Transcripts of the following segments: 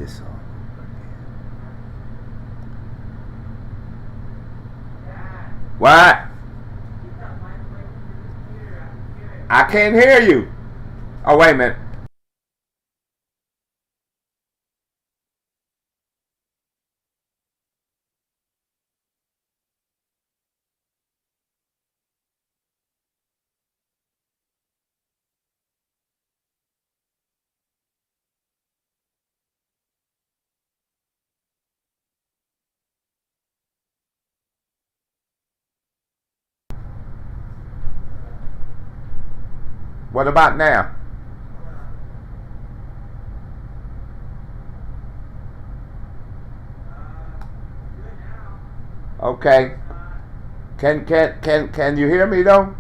this all over again. What? I can't hear you. Oh, wait a minute. What about now? Okay. Can you hear me though?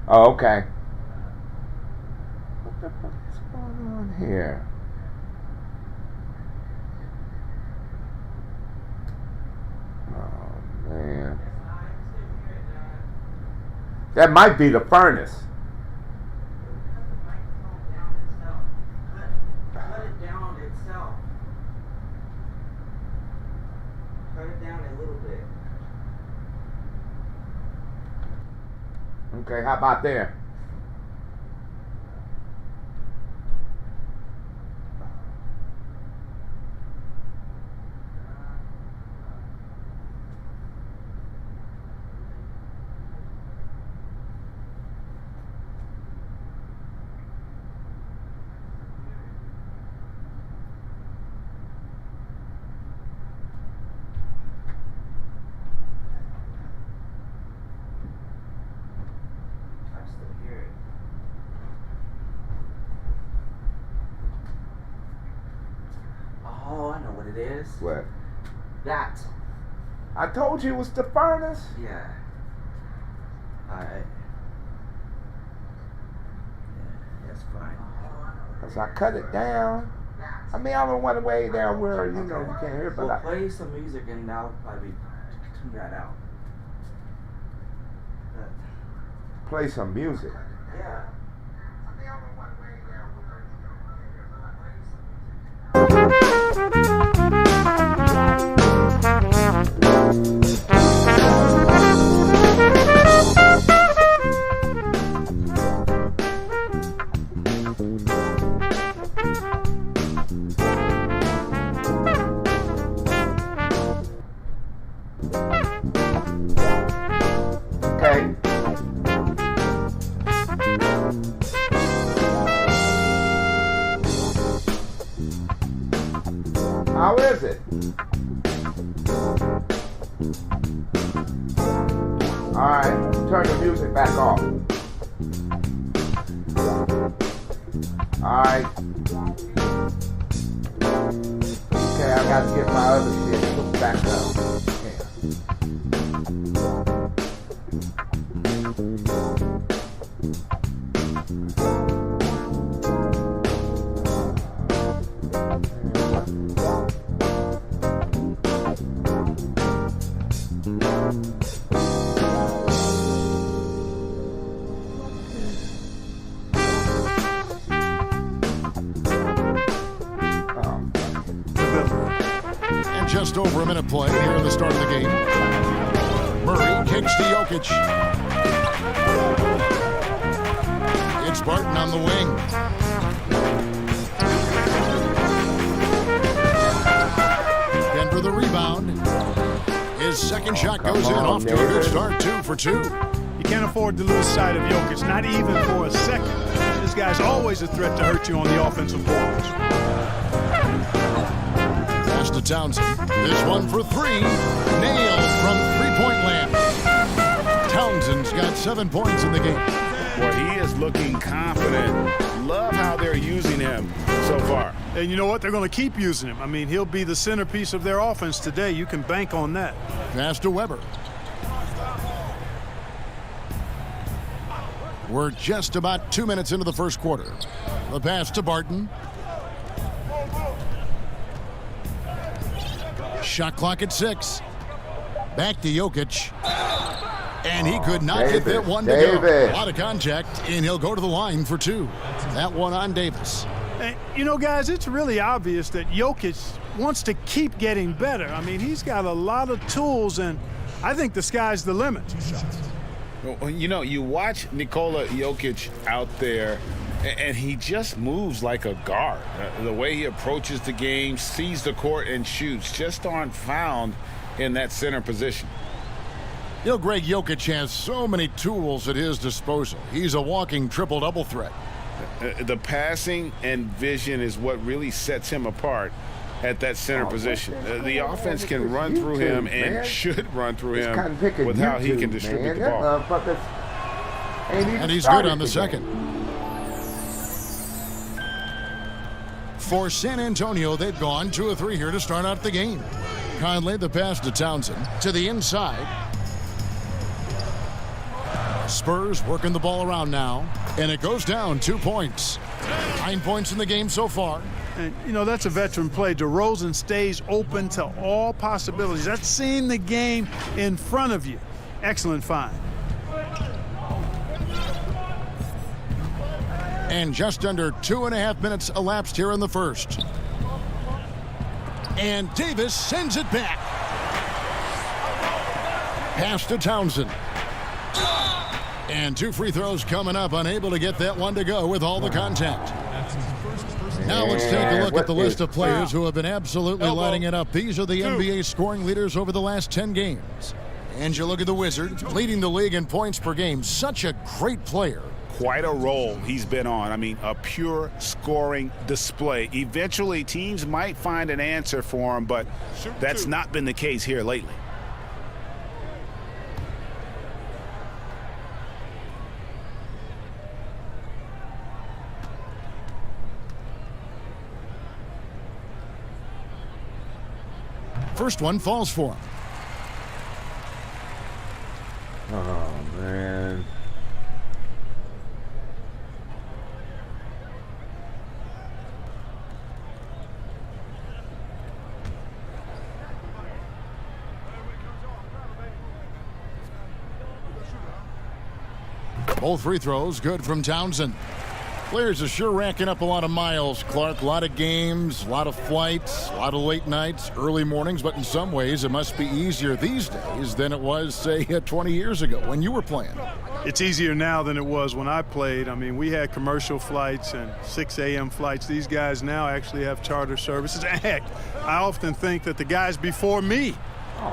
Oh, okay. What the fuck is going on here? Oh man. That might be the furnace. Cut it down itself. Cut it down a little bit. Okay, how about there? Oh, I know what it is. What? That. I told you it was the furnace. Yeah. Alright. Yeah, that's fine. Cause I cut it down. I mean, I don't want to way down where you know you can't hear, but Well, play some music and I'll probably tune that out. play some music. Yeah. Okay. How is it? Alright, turn the music back off. Alright. Okay, I gotta get my other shit hooked back up. And just over a minute play here in the start of the game. Murray kicks to Jokic. It's Barton on the wing. Denver the rebound. His second shot goes in, off to a good start, 2 for 2. You can't afford to lose sight of Jokic, not even for a second. This guy's always a threat to hurt you on the offensive boards. Pass to Townsend. This one for 3. Nailed from three-point land. Townsend's got 7 points in the game. Boy, he is looking confident. Love how they're using him so far. And you know what? They're going to keep using him. I mean, he'll be the centerpiece of their offense today. You can bank on that. Pass to Weber. We're just about 2 minutes into the first quarter. The pass to Barton. Shot clock at 6. Back to Jokic. And he could not get that one to go. A lot of contact, and he'll go to the line for 2. That one on Davis. And, you know, guys, it's really obvious that Jokic wants to keep getting better. I mean, he's got a lot of tools, and I think the sky's the limit. Well, you know, you watch Nikola Jokic out there, and he just moves like a guard. The way he approaches the game, sees the court, and shoots just aren't found in that center position. You know, Greg, Jokic has so many tools at his disposal. He's a walking triple-double threat. The passing and vision is what really sets him apart at that center position. The offense can run through him and should run through him with how he can distribute the ball. And he's good on the second. For San Antonio, they've gone 2 of 3 here to start out the game. Conley, the pass to Townsend, to the inside. Spurs working the ball around now, and it goes down 2 points. 9 points in the game so far. And, you know, that's a veteran play. DeRozan stays open to all possibilities. That's seeing the game in front of you. Excellent find. And just under 2.5 minutes elapsed here in the first. And Davis sends it back. Pass to Townsend. And 2 free throws coming up, unable to get that one to go with all the contact. Now let's take a look at the list of players who have been absolutely lighting it up. These are the NBA scoring leaders over the last 10 games. And you look at the Wizards, leading the league in points per game. Such a great player. Quite a role he's been on. I mean, a pure scoring display. Eventually, teams might find an answer for him, but that's not been the case here lately. First one falls for him. Oh, man. Both free throws good from Townsend. Players are sure racking up a lot of miles, Clark. A lot of games, a lot of flights, a lot of late nights, early mornings, but in some ways it must be easier these days than it was, say, 20 years ago when you were playing. It's easier now than it was when I played. I mean, we had commercial flights and 6 a.m. flights. These guys now actually have charter services. Heck, I often think that the guys before me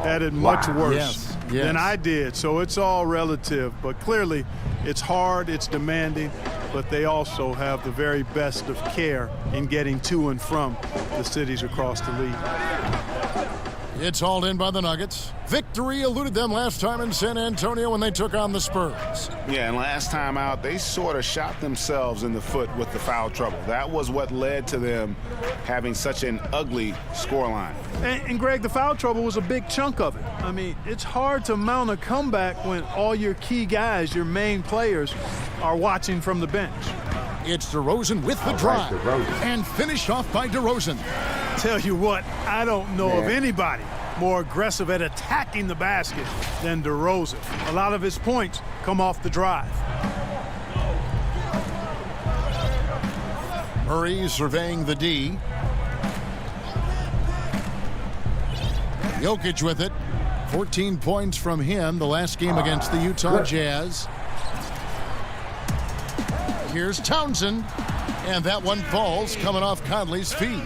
had it much worse than I did. So it's all relative, but clearly it's hard, it's demanding, but they also have the very best of care in getting to and from the cities across the league. It's hauled in by the Nuggets. Victory eluded them last time in San Antonio when they took on the Spurs. Yeah, and last time out, they sort of shot themselves in the foot with the foul trouble. That was what led to them having such an ugly scoreline. And Greg, the foul trouble was a big chunk of it. I mean, it's hard to mount a comeback when all your key guys, your main players, are watching from the bench. It's DeRozan with the drive. And finished off by DeRozan. Tell you what, I don't know of anybody more aggressive at attacking the basket than DeRozan. A lot of his points come off the drive. Murray surveying the D. Jokic with it. 14 points from him the last game against the Utah Jazz. Here's Townsend. And that one falls coming off Conley's feet.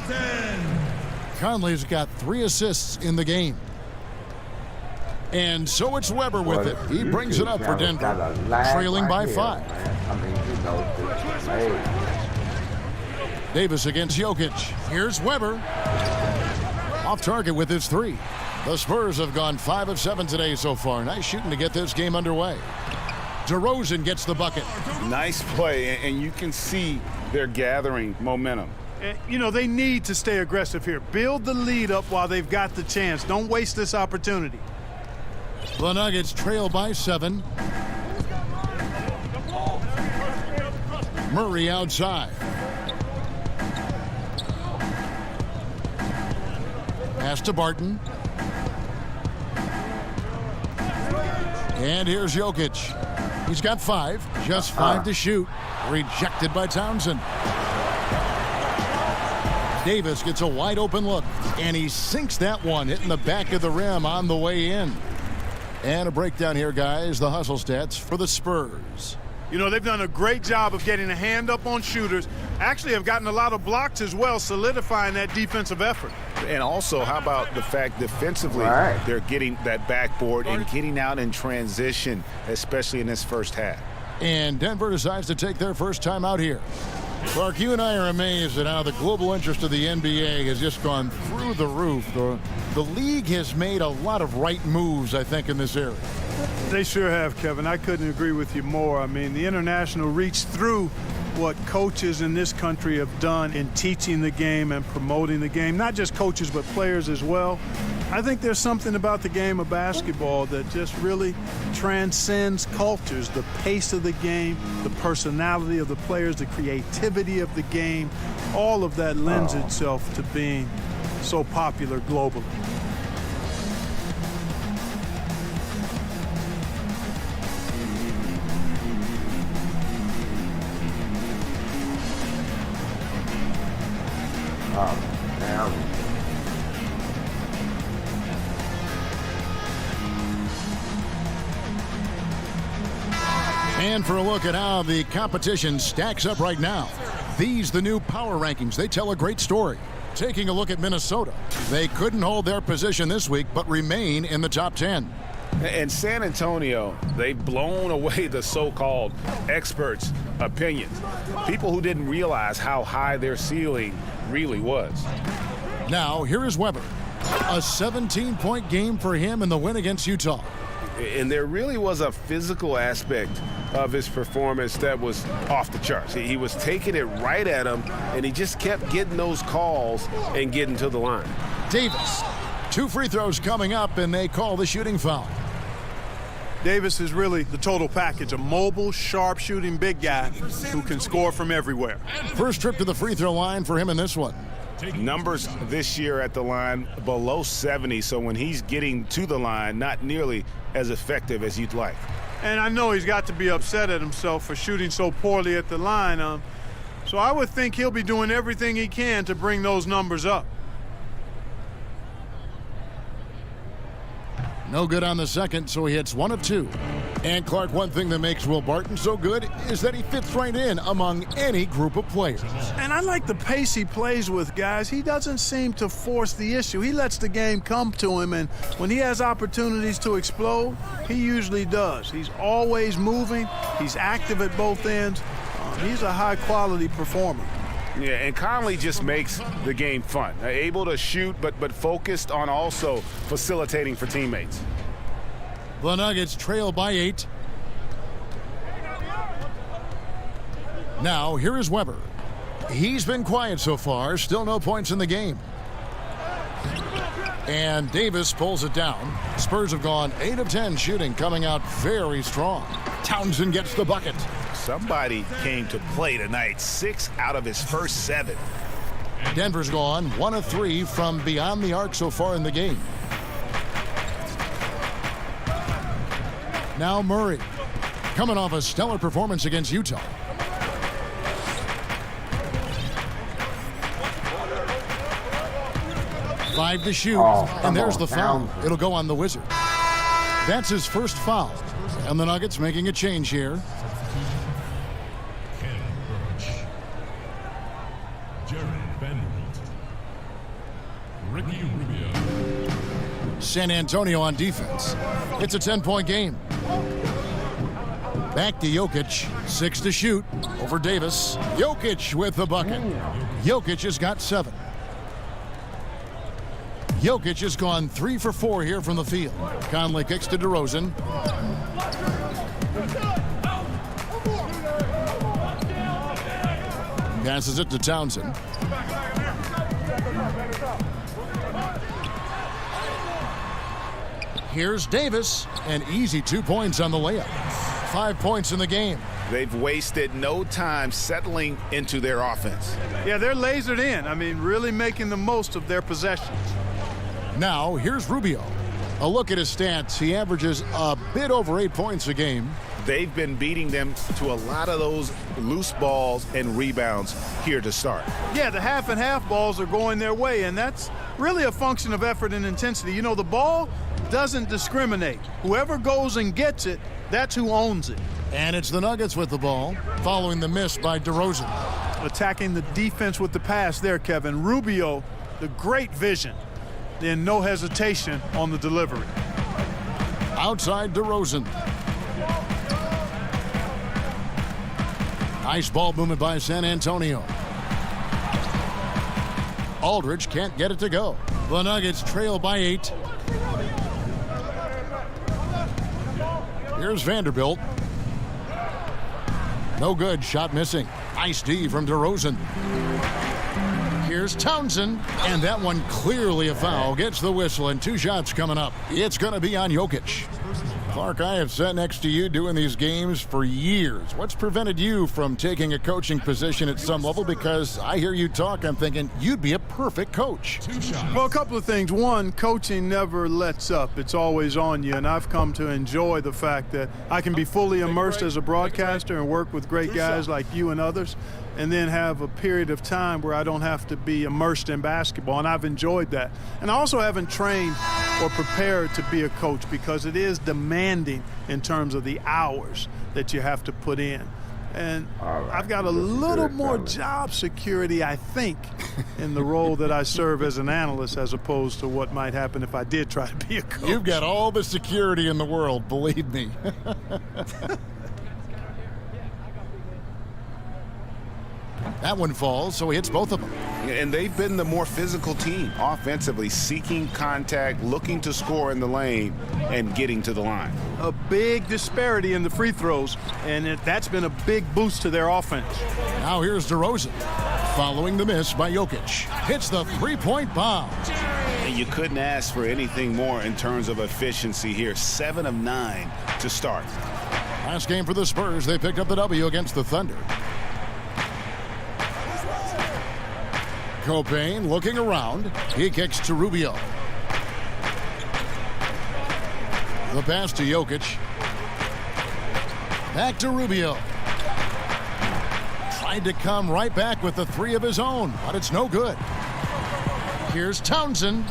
Conley's got 3 assists in the game. And so it's Weber with it. He brings it up for Denver, trailing by 5. Davis against Jokic. Here's Weber. Off target with his 3. The Spurs have gone 5 of 7 today so far. Nice shooting to get this game underway. DeRozan gets the bucket. Nice play, and you can see they're gathering momentum. You know, they need to stay aggressive here. Build the lead up while they've got the chance. Don't waste this opportunity. The Nuggets trail by 7. Murray outside. Pass to Barton. And here's Jokic. He's got 5. Just 5 to shoot. Rejected by Townsend. Davis gets a wide open look, and he sinks that one, hitting the back of the rim on the way in. And a breakdown here, guys. The hustle stats for the Spurs. You know, they've done a great job of getting a hand up on shooters. Actually have gotten a lot of blocks as well, solidifying that defensive effort. And also, how about the fact defensively, they're getting that backboard and getting out in transition, especially in this first half. And Denver decides to take their first time out here. Clark, you and I are amazed at how the global interest of the NBA has just gone through the roof. The league has made a lot of right moves, I think, in this area. They sure have, Kevin. I couldn't agree with you more. I mean, the international reach through what coaches in this country have done in teaching the game and promoting the game, not just coaches but players as well. I think there's something about the game of basketball that just really transcends cultures. The pace of the game, the personality of the players, the creativity of the game, all of that lends itself to being so popular globally. And for a look at how the competition stacks up right now. These, the new power rankings, they tell a great story. Taking a look at Minnesota. They couldn't hold their position this week, but remain in the top 10. And San Antonio, they've blown away the so-called experts' opinions. People who didn't realize how high their ceiling really was. Now, here is Weber. A 17-point game for him in the win against Utah. And there really was a physical aspect of his performance that was off the charts. He was taking it right at him, and he just kept getting those calls and getting to the line. Davis, 2 free throws coming up, and they call the shooting foul. Davis is really the total package, a mobile, sharp-shooting big guy who can score from everywhere. First trip to the free throw line for him in this one. Numbers this year at the line below 70, so when he's getting to the line, not nearly as effective as you'd like. And I know he's got to be upset at himself for shooting so poorly at the line. So I would think he'll be doing everything he can to bring those numbers up. No good on the second, so he hits 1 of 2. And Clark, one thing that makes Will Barton so good is that he fits right in among any group of players. And I like the pace he plays with, guys. He doesn't seem to force the issue. He lets the game come to him, and when he has opportunities to explode, he usually does. He's always moving. He's active at both ends. He's a high-quality performer. Yeah, and Conley just makes the game fun. Able to shoot, but focused on also facilitating for teammates. The Nuggets trail by 8. Now, here is Weber. He's been quiet so far. Still no points in the game. And Davis pulls it down. Spurs have gone 8 of 10 shooting, coming out very strong. Townsend gets the bucket. Somebody came to play tonight. 6 out of his first 7. Denver's gone 1 of 3 from beyond the arc so far in the game. Now Murray, coming off a stellar performance against Utah. Five to shoot, and there's the foul. It'll go on the Wizard. That's his first foul. And the Nuggets making a change here. San Antonio on defense. It's a 10-point game. Back to Jokic. 6 to shoot over Davis. Jokic with the bucket. Jokic has got 7. Jokic has gone 3 for 4 here from the field. Conley kicks to DeRozan. Passes it to Townsend. Here's Davis. An easy 2 points on the layup. 5 points in the game. They've wasted no time settling into their offense. Yeah, they're lasered in. I mean, really making the most of their possessions. Now, here's Rubio. A look at his stats. He averages a bit over 8 points a game. they've been beating them to a lot of those loose balls and rebounds here to start. Yeah, the half and half balls are going their way, and that's really a function of effort and intensity. You know, the ball doesn't discriminate. Whoever goes and gets it, that's who owns it. And it's the Nuggets with the ball, following the miss by DeRozan. Attacking the defense with the pass there, Kevin. Rubio, the great vision, then no hesitation on the delivery. Outside DeRozan. Nice ball movement by San Antonio. Aldridge can't get it to go. The Nuggets trail by 8. Here's Vanderbilt. No good, shot missing. Nice D from DeRozan. Here's Townsend, and that one clearly a foul. Gets the whistle, and 2 shots coming up. It's going to be on Jokic. Clark, I have sat next to you doing these games for years. What's prevented you from taking a coaching position at some level? Because I hear you talk, I'm thinking you'd be a perfect coach. Well, a couple of things. One, coaching never lets up. It's always on you, and I've come to enjoy the fact that I can be fully immersed as a broadcaster and work with great guys like you and others, and then have a period of time where I don't have to be immersed in basketball, and I've enjoyed that. And I also haven't trained or prepared to be a coach because it is demanding in terms of the hours that you have to put in. And I've got a little more job security, I think, in the role that I serve as an analyst as opposed to what might happen if I did try to be a coach. You've got all the security in the world, believe me. That one falls, so he hits both of them. And they've been the more physical team offensively, seeking contact, looking to score in the lane, and getting to the line. A big disparity in the free throws, and that's been a big boost to their offense. Now here's DeRozan, following the miss by Jokic. Hits the three-point bomb. And you couldn't ask for anything more in terms of efficiency here. 7 of 9 to start. Last game for the Spurs, they picked up the W against the Thunder. Copain looking around. He kicks to Rubio. The pass to Jokic. Back to Rubio. Tried to come right back with the 3 of his own, but it's no good. Here's Townsend.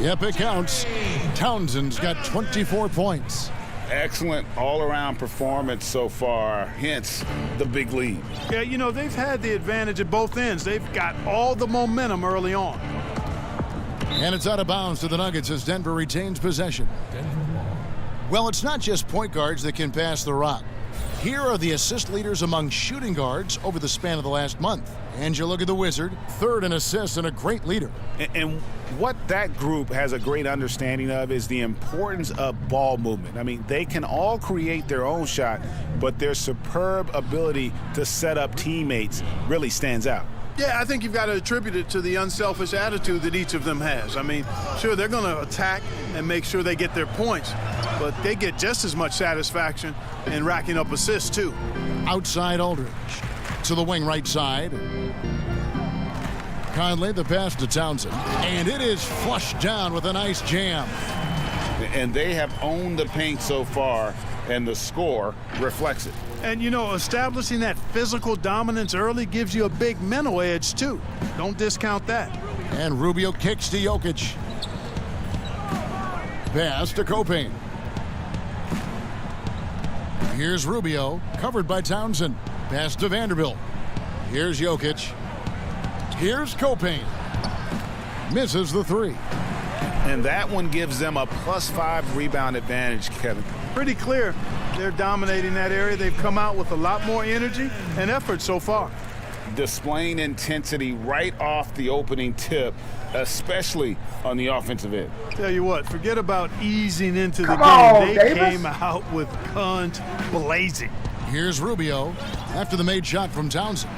Yep, it counts. Townsend's got 24 points. Excellent all-around performance so far, hence the big lead. Yeah, you know, they've had the advantage at both ends. They've got all the momentum early on. And it's out of bounds to the Nuggets as Denver retains possession. Well, it's not just point guards that can pass the rock. Here are the assist leaders among shooting guards over the span of the last month. And you look at the Wizard, 3rd in assists and a great leader. And what that group has a great understanding of is the importance of ball movement. I mean, they can all create their own shot, but their superb ability to set up teammates really stands out. Yeah, I think you've got to attribute it to the unselfish attitude that each of them has. I mean, sure, they're going to attack and make sure they get their points, but they get just as much satisfaction in racking up assists, too. Outside Aldridge. To the wing right side. Conley, the pass to Townsend. And it is flushed down with a nice jam. And they have owned the paint so far, and the score reflects it. And, you know, establishing that physical dominance early gives you a big mental edge, too. Don't discount that. And Rubio kicks to Jokic. Pass to Copain. Here's Rubio, covered by Townsend. Pass to Vanderbilt. Here's Jokic. Here's Copain. Misses the 3. And that one gives them a +5 rebound advantage, Kevin. Pretty clear they're dominating that area. They've come out with a lot more energy and effort so far. Displaying intensity right off the opening tip, especially on the offensive end. Tell you what, forget about easing into the Come game. on, They Davis. came out with guns blazing. Here's Rubio after the made shot from Townsend.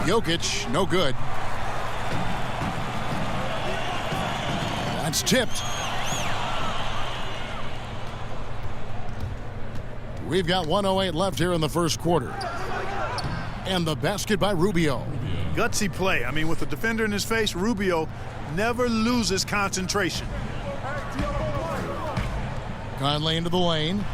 Jokic, no good. That's tipped. We've got 1:08 left here in the first quarter. And the basket by Rubio. Gutsy play. I mean, with the defender in his face, Rubio never loses concentration. Conley into the lane.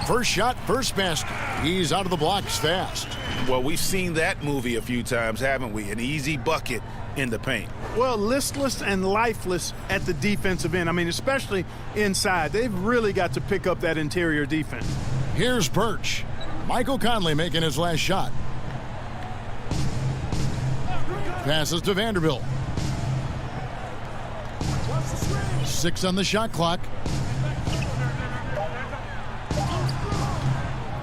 First shot, first basket. He's out of the blocks fast. Well, we've seen that movie a few times, haven't we? An easy bucket in the paint. Well, listless and lifeless at the defensive end. I mean, especially inside. They've really got to pick up that interior defense. Here's Birch. Michael Conley making his last shot. Passes to Vanderbilt. 6 on the shot clock.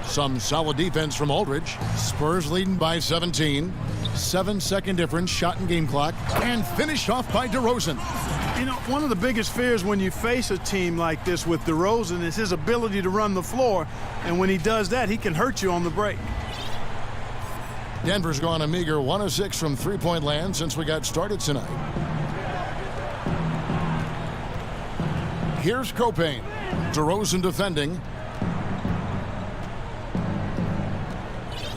Some solid defense from Aldridge. Spurs leading by 17. 7-second difference, shot and game clock. And finished off by DeRozan. You know, one of the biggest fears when you face a team like this with DeRozan is his ability to run the floor. And when he does that, he can hurt you on the break. Denver's gone a meager 1 of 6 from three-point land since we got started tonight. Here's Copain. DeRozan defending.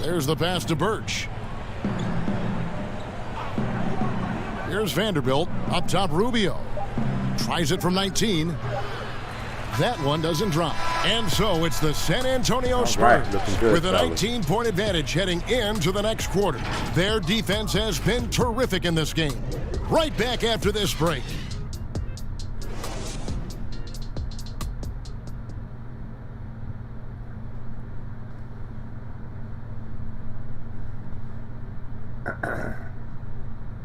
There's the pass to Birch. Here's Vanderbilt. Up top, Rubio. Tries it from 19. That one doesn't drop. And so it's the San Antonio Spurs with a 19-point advantage heading into the next quarter. Their defense has been terrific in this game. Right back after this break.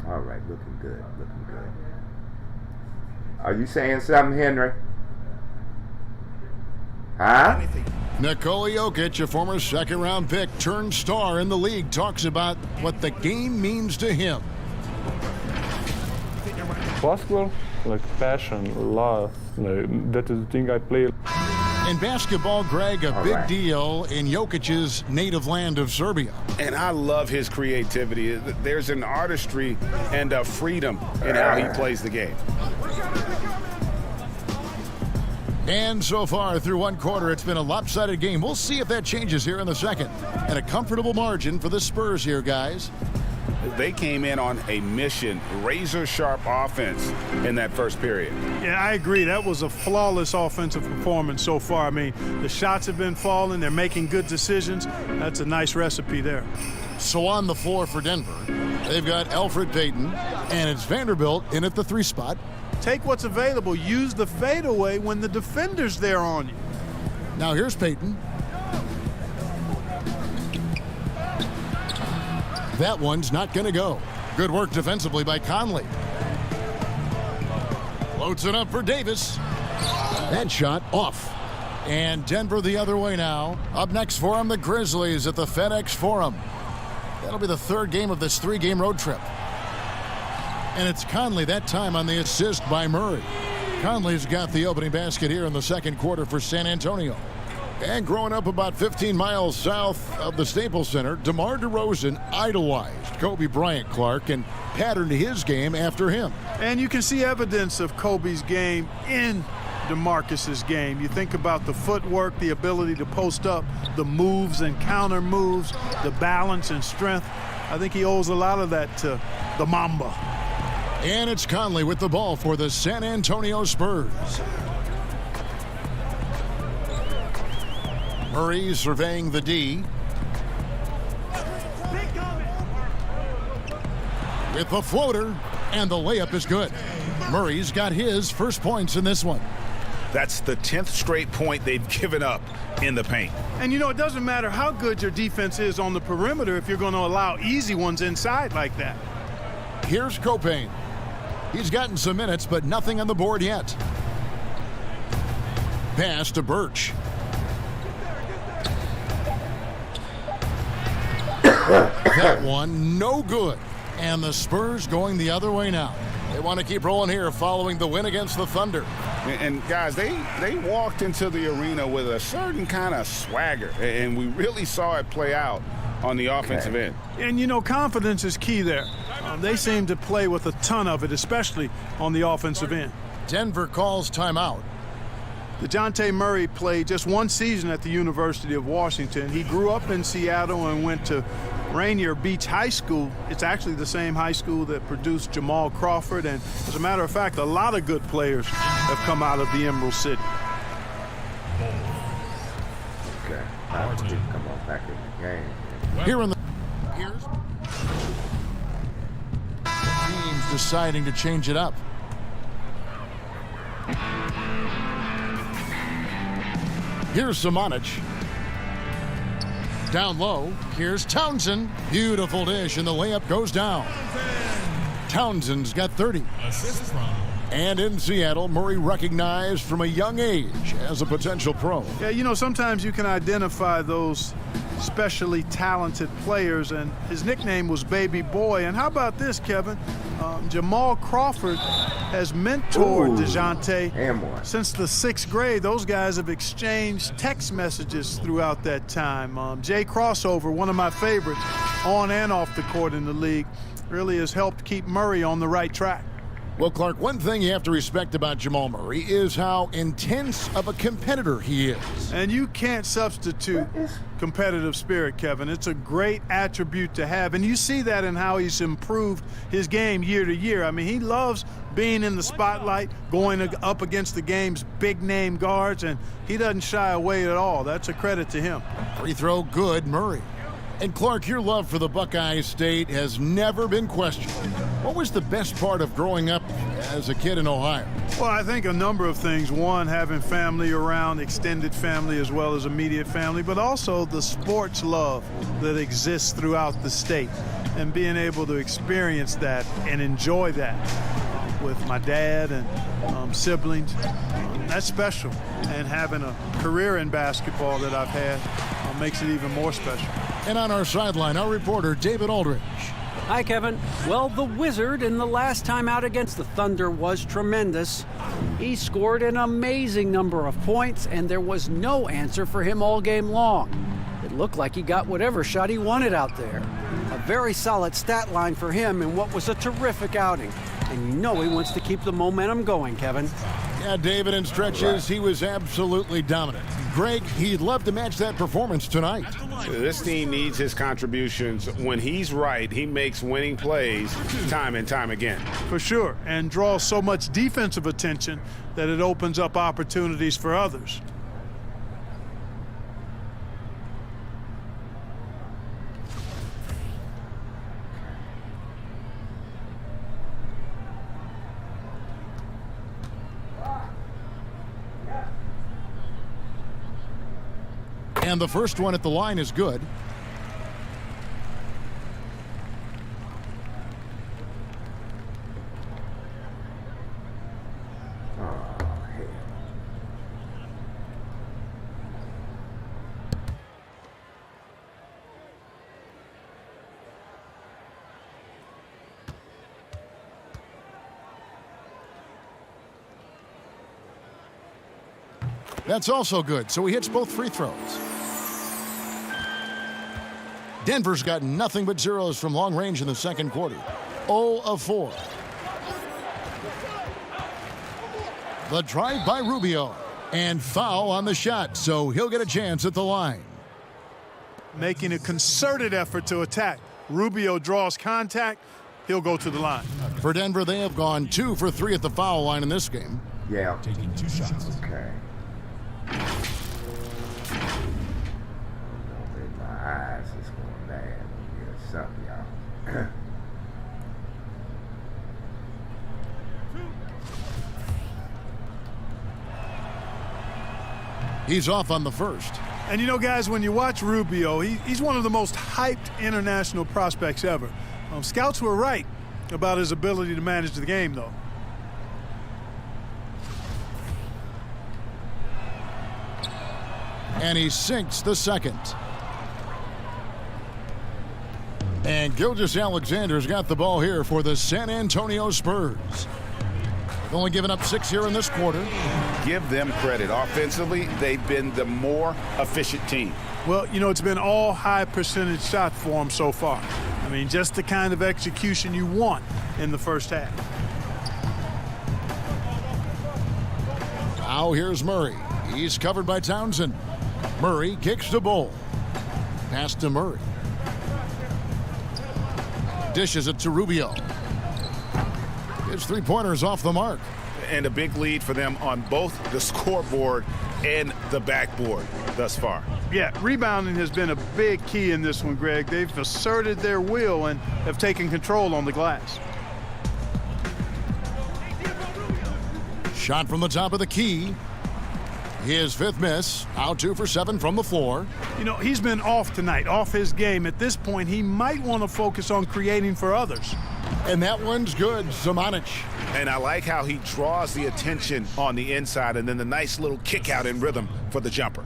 All right, looking good, looking good. Are you saying something, Henry? Huh? Nikola Jokic, a former second-round pick turned star in the league, talks about what the game means to him. Basketball, like passion, love, like, that is the thing I play. In basketball, Greg, a big deal in Jokic's native land of Serbia. And I love his creativity. There's an artistry and a freedom in how he plays the game. And so far, through one quarter, it's been a lopsided game. We'll see if that changes here in the second. And a comfortable margin for the Spurs here, guys. They came in on a mission, razor-sharp offense in that first period. Yeah, I agree. That was a flawless offensive performance so far. I mean, the shots have been falling. They're making good decisions. That's a nice recipe there. So on the floor for Denver, they've got Elfrid Payton, and it's Vanderbilt in at the 3 spot. Take what's available. Use the fadeaway when the defender's there on you. Now here's Payton. That one's not going to go. Good work defensively by Conley. Floats it up for Davis. That shot off. And Denver the other way now. Up next for them, the Grizzlies at the FedEx Forum. That'll be the third game of this 3-game road trip. And it's Conley that time on the assist by Murray. Conley's got the opening basket here in the second quarter for San Antonio. And growing up about 15 miles south of the Staples Center, DeMar DeRozan idolized Kobe Bryant Clark and patterned his game after him. And you can see evidence of Kobe's game in DeMarcus's game. You think about the footwork, the ability to post up, the moves and counter moves, the balance and strength. I think he owes a lot of that to the Mamba. And it's Conley with the ball for the San Antonio Spurs. Murray surveying the D. With the floater, and the layup is good. Murray's got his first points in this one. That's the 10th straight point they've given up in the paint. And you know, it doesn't matter how good your defense is on the perimeter if you're going to allow easy ones inside like that. Here's Copain. He's gotten some minutes, but nothing on the board yet. Pass to Birch. That one, no good. And the Spurs going the other way now. They want to keep rolling here following the win against the Thunder. And guys, they walked into the arena with a certain kind of swagger, and we really saw it play out on the offensive end. And you know, confidence is key there. They seem to play with a ton of it, especially on the offensive end. Denver calls timeout. DeJounte Murray played just one season at the University of Washington. He grew up in Seattle and went to Rainier Beach High School. It's actually the same high school that produced Jamal Crawford. And as a matter of fact, a lot of good players have come out of the Emerald City. Okay. game. Here in the here's teams deciding to change it up. Here's Samanic. Down low. Here's Townsend. Beautiful dish, and the layup goes down. Townsend's got 30. And in Seattle, Murray recognized from a young age as a potential pro. Yeah, you know, sometimes you can identify those specially talented players, and his nickname was Baby Boy. And how about this, Kevin? Jamal Crawford has mentored DeJounte And more. since the 6th grade. Those guys have exchanged text messages throughout that time. Jay Crossover, one of my favorites on and off the court in the league, really has helped keep Murray on the right track. Well, Clark, one thing you have to respect about Jamal Murray is how intense of a competitor he is. And you can't substitute competitive spirit, Kevin. It's a great attribute to have, and you see that in how he's improved his game year to year. I mean, he loves being in the spotlight, going up against the game's big-name guards, and he doesn't shy away at all. That's a credit to him. Free throw good, Murray. And Clark, your love for the Buckeye State has never been questioned. What was the best part of growing up as a kid in Ohio? Well, I think a number of things. One, having family around, extended family as well as immediate family, but also the sports love that exists throughout the state and being able to experience that and enjoy that with my dad and siblings. That's special. And having a career in basketball that I've had makes it even more special. And on our sideline, our reporter, David Aldridge. Hi, Kevin. Well, the Wizard in the last time out against the Thunder was tremendous. He scored an amazing number of points, and there was no answer for him all game long. It looked like he got whatever shot he wanted out there. A very solid stat line for him in what was a terrific outing. And you know he wants to keep the momentum going, Kevin. Yeah, David, in stretches, he was absolutely dominant. Greg, he'd love to match that performance tonight. This team needs his contributions. When he's right, he makes winning plays time and time again. For sure, and draws so much defensive attention that it opens up opportunities for others. And the first one at the line is good. That's also good, so he hits both free throws. Denver's got nothing but zeros from long range in the second quarter. 0 of 4. The drive by Rubio. And foul on the shot, so he'll get a chance at the line. Making a concerted effort to attack. Rubio draws contact. He'll go to the line. For Denver, they have gone 2 for 3 at the foul line in this game. Yeah. Taking 2 shots. Okay. My eyes is going bad. Yeah, something, y'all. He's off on the first. And you know, guys, when you watch Rubio, he's one of the most hyped international prospects ever. Scouts were right about his ability to manage the game, though. And he sinks the second. And Gilgeous-Alexander's got the ball here for the San Antonio Spurs. They've only given up 6 here in this quarter. Give them credit. Offensively, they've been the more efficient team. Well, you know, it's been all high percentage shot for them so far. I mean, just the kind of execution you want in the first half. Now here's Murray. He's covered by Townsend. Murray kicks to Bull. Pass to Murray. Dishes it to Rubio. His three-pointer's off the mark. And a big lead for them on both the scoreboard and the backboard. thus far. Yeah, rebounding has been a big key in this one, Greg. They've asserted their will and have taken control on the glass. Shot from the top of the key. His fifth miss. Out 2 for 7 from the floor. You know, he's been off tonight, off his game. At this point, he might want to focus on creating for others. And that one's good. Samanic. And I like how he draws the attention on the inside and then the nice little kick out in rhythm for the jumper.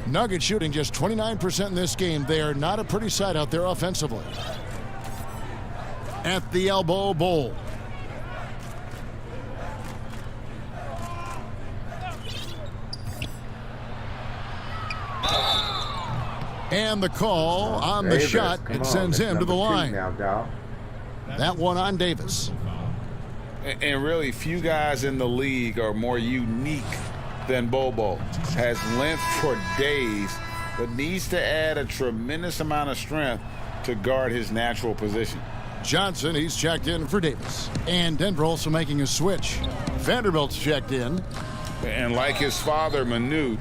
Nuggets shooting just 29% in this game. They are not a pretty sight out there offensively. At the elbow, Bol. And the call on the shot, it sends him to the line. Now, dog. That one on Davis. And really, few guys in the league are more unique than Bobo. Has length for days, but needs to add a tremendous amount of strength to guard his natural position. Johnson, he's checked in for Davis. And Denver also making a switch. Vanderbilt's checked in. And like his father, Manute,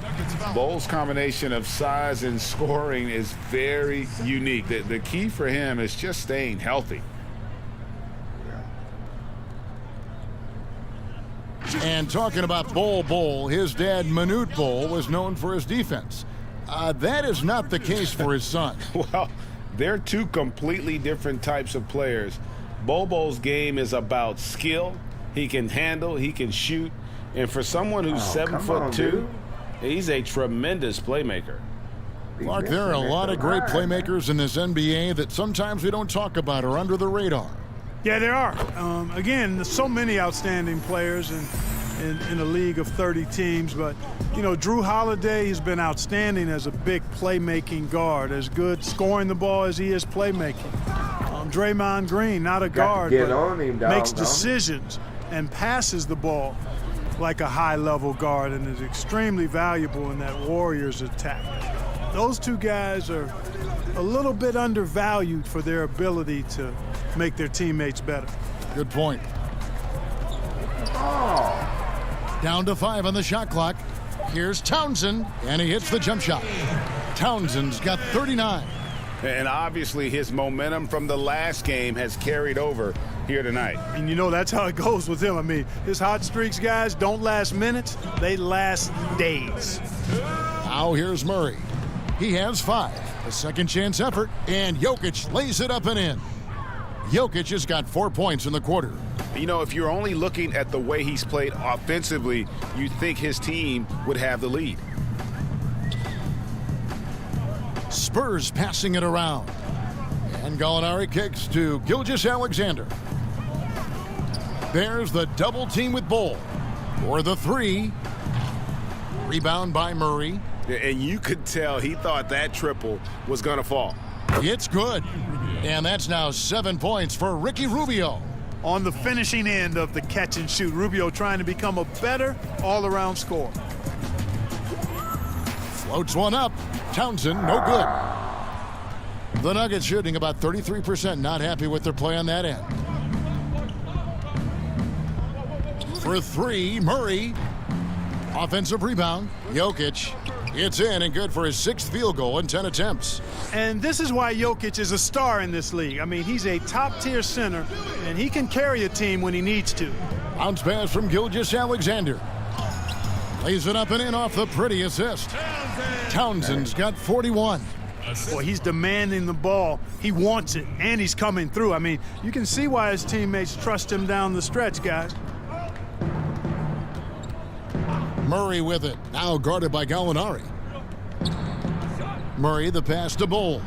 Bol's combination of size and scoring is very unique. The key for him is just staying healthy. And talking about Bol, his dad, Manute Bol, was known for his defense. That is not the case for his son. Well, they're two completely different types of players. Bobo's game is about skill. He can handle, he can shoot. And for someone who's 7'2", he's a tremendous playmaker. Clark, there are a lot of great playmakers in this NBA that sometimes we don't talk about or under the radar. Yeah, there are. Again, there's so many outstanding players in a league of 30 teams. But, you know, Drew Holiday has been outstanding as a big playmaking guard, as good scoring the ball as he is playmaking. Draymond Green, not a guard, but makes decisions and passes the ball like a high-level guard and is extremely valuable in that Warriors attack. Those two guys are a little bit undervalued for their ability to make their teammates better. Good point. Down to 5 on the shot clock. Here's Townsend, and he hits the jump shot. Townsend's got 39. And obviously his momentum from the last game has carried over here tonight. And you know, that's how it goes with him. I mean, his hot streaks, guys, don't last minutes. They last days. Now here's Murray. He has 5. A second chance effort, and Jokic lays it up and in. Jokic has got 4 points in the quarter. You know, if you're only looking at the way he's played offensively, you'd think his team would have the lead. Spurs passing it around. And Gallinari kicks to Gilgeous-Alexander. There's the double team with Bol. For the 3. Rebound by Murray. And you could tell he thought that triple was going to fall. It's good. And that's now 7 points for Ricky Rubio. On the finishing end of the catch and shoot, Rubio trying to become a better all-around scorer. Floats one up. Townsend, no good. The Nuggets shooting about 33%, not happy with their play on that end. For 3, Murray. Offensive rebound, Jokic. It's in and good for his 6th field goal in 10 attempts. And this is why Jokic is a star in this league. I mean, he's a top-tier center, and he can carry a team when he needs to. Bounce pass from Gilgeous-Alexander. Lays it up and in off the pretty assist. Townsend's got 41. Boy, he's demanding the ball. He wants it, and he's coming through. I mean, you can see why his teammates trust him down the stretch, guys. Murray with it, now guarded by Gallinari. Murray, the pass to Bol.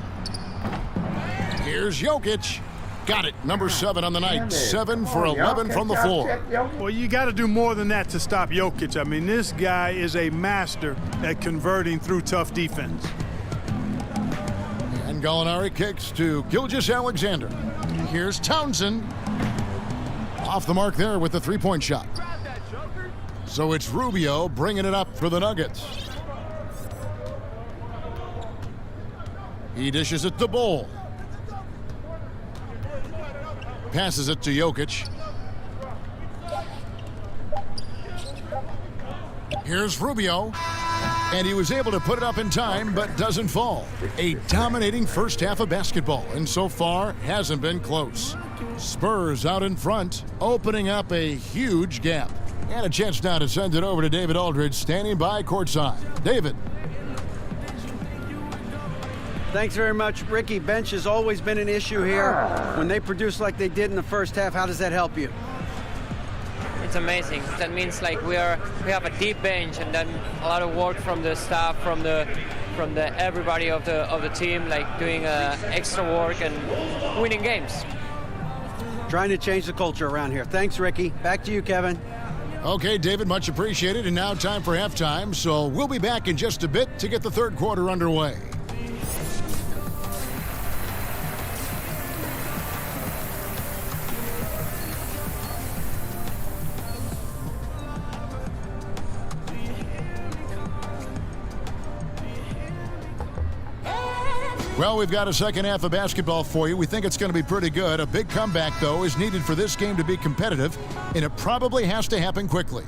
Here's Jokic. Got it, number 7 on the night. 7 for 11 from the floor. Well, you got to do more than that to stop Jokic. I mean, this guy is a master at converting through tough defense. And Gallinari kicks to Gilgeous-Alexander. Here's Townsend. Off the mark there with the 3-point shot. So it's Rubio bringing it up for the Nuggets. He dishes it to Bol. Passes it to Jokic. Here's Rubio. And he was able to put it up in time, but doesn't fall. A dominating first half of basketball, and so far hasn't been close. Spurs out in front, opening up a huge gap. And a chance now to send it over to David Aldridge, standing by courtside. David. Thanks very much, Ricky. Bench has always been an issue here. When they produce like they did in the first half, how does that help you? It's amazing. That means like we have a deep bench, and then a lot of work from the staff, from the everybody of the team, like doing extra work and winning games. Trying to change the culture around here. Thanks, Ricky. Back to you, Kevin. Okay, David, much appreciated. And now time for halftime. So we'll be back in just a bit to get the third quarter underway. Well, we've got a second half of basketball for you. We think it's going to be pretty good. A big comeback, though, is needed for this game to be competitive, and it probably has to happen quickly.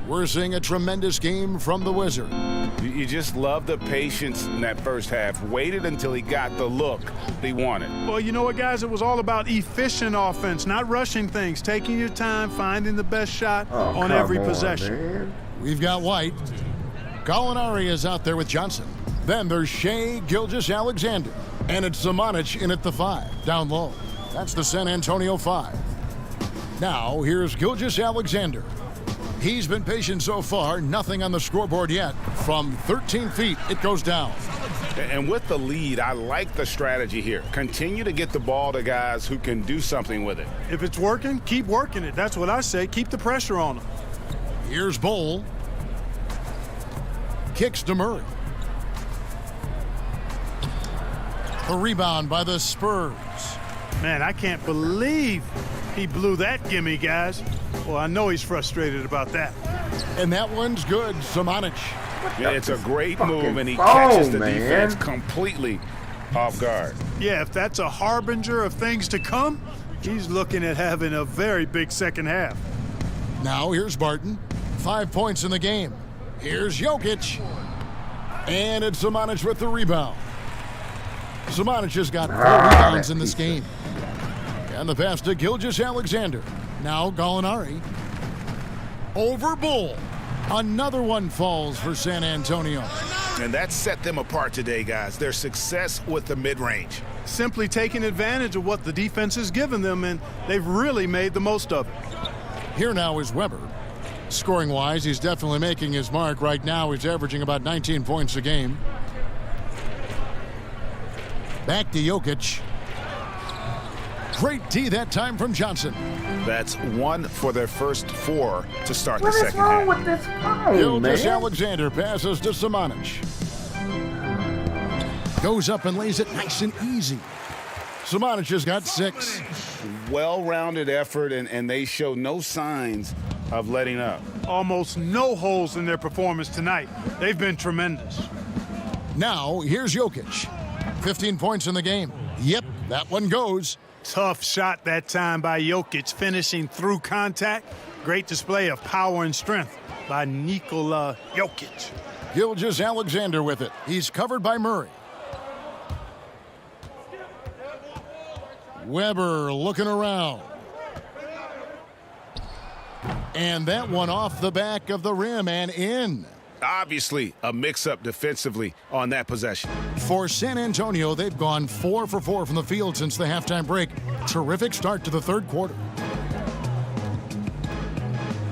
We're seeing a tremendous game from the Wizard. You just love the patience in that first half. Waited until he got the look he wanted. Well, you know what, guys? It was all about efficient offense, not rushing things, taking your time, finding the best shot on every possession. Man. We've got White. Gallinari is out there with Johnson. Then there's Shai Gilgeous-Alexander. And it's Zamanic in at the 5, down low. That's the San Antonio 5. Now, here's Gilgeous-Alexander. He's been patient so far, nothing on the scoreboard yet. From 13 feet, it goes down. And with the lead, I like the strategy here. Continue to get the ball to guys who can do something with it. If it's working, keep working it. That's what I say. Keep the pressure on them. Here's Bol. Kicks to Murray. A rebound by the Spurs. Man, I can't believe he blew that gimme, guys. Well, I know he's frustrated about that. And that one's good. Zamanic. Yeah, it's a great move, and he phone, catches the man. defense completely off guard. Yeah, if that's a harbinger of things to come, he's looking at having a very big second half. Now here's Barton. 5 points in the game. Here's Jokic. And it's Zamanic with the rebound. Zamanic has got 4 rebounds in this game. And the pass to Gilgeous-Alexander. Now Gallinari. Over Bol. Another one falls for San Antonio. And that set them apart today, guys. Their success with the mid-range. Simply taking advantage of what the defense has given them, and they've really made the most of it. Here now is Weber. Scoring-wise, he's definitely making his mark. Right now, he's averaging about 19 points a game. Back to Jokic. Great D that time from Johnson. That's 1 for their first 4 to start What the is second wrong half. with this phone, man? Gilgeous-Alexander passes to Zamanic. Goes up and lays it nice and easy. Zamanic has got 6. Well-rounded effort, and they show no signs of letting up. Almost no holes in their performance tonight. They've been tremendous. Now, here's Jokic. 15 points in the game. Yep, that one goes. Tough shot that time by Jokic, finishing through contact. Great display of power and strength by Nikola Jokic. Gilgeous-Alexander with it. He's covered by Murray. Weber looking around. And that one off the back of the rim and in. Obviously, a mix-up defensively on that possession. For San Antonio, they've gone 4 for 4 from the field since the halftime break. Terrific start to the third quarter.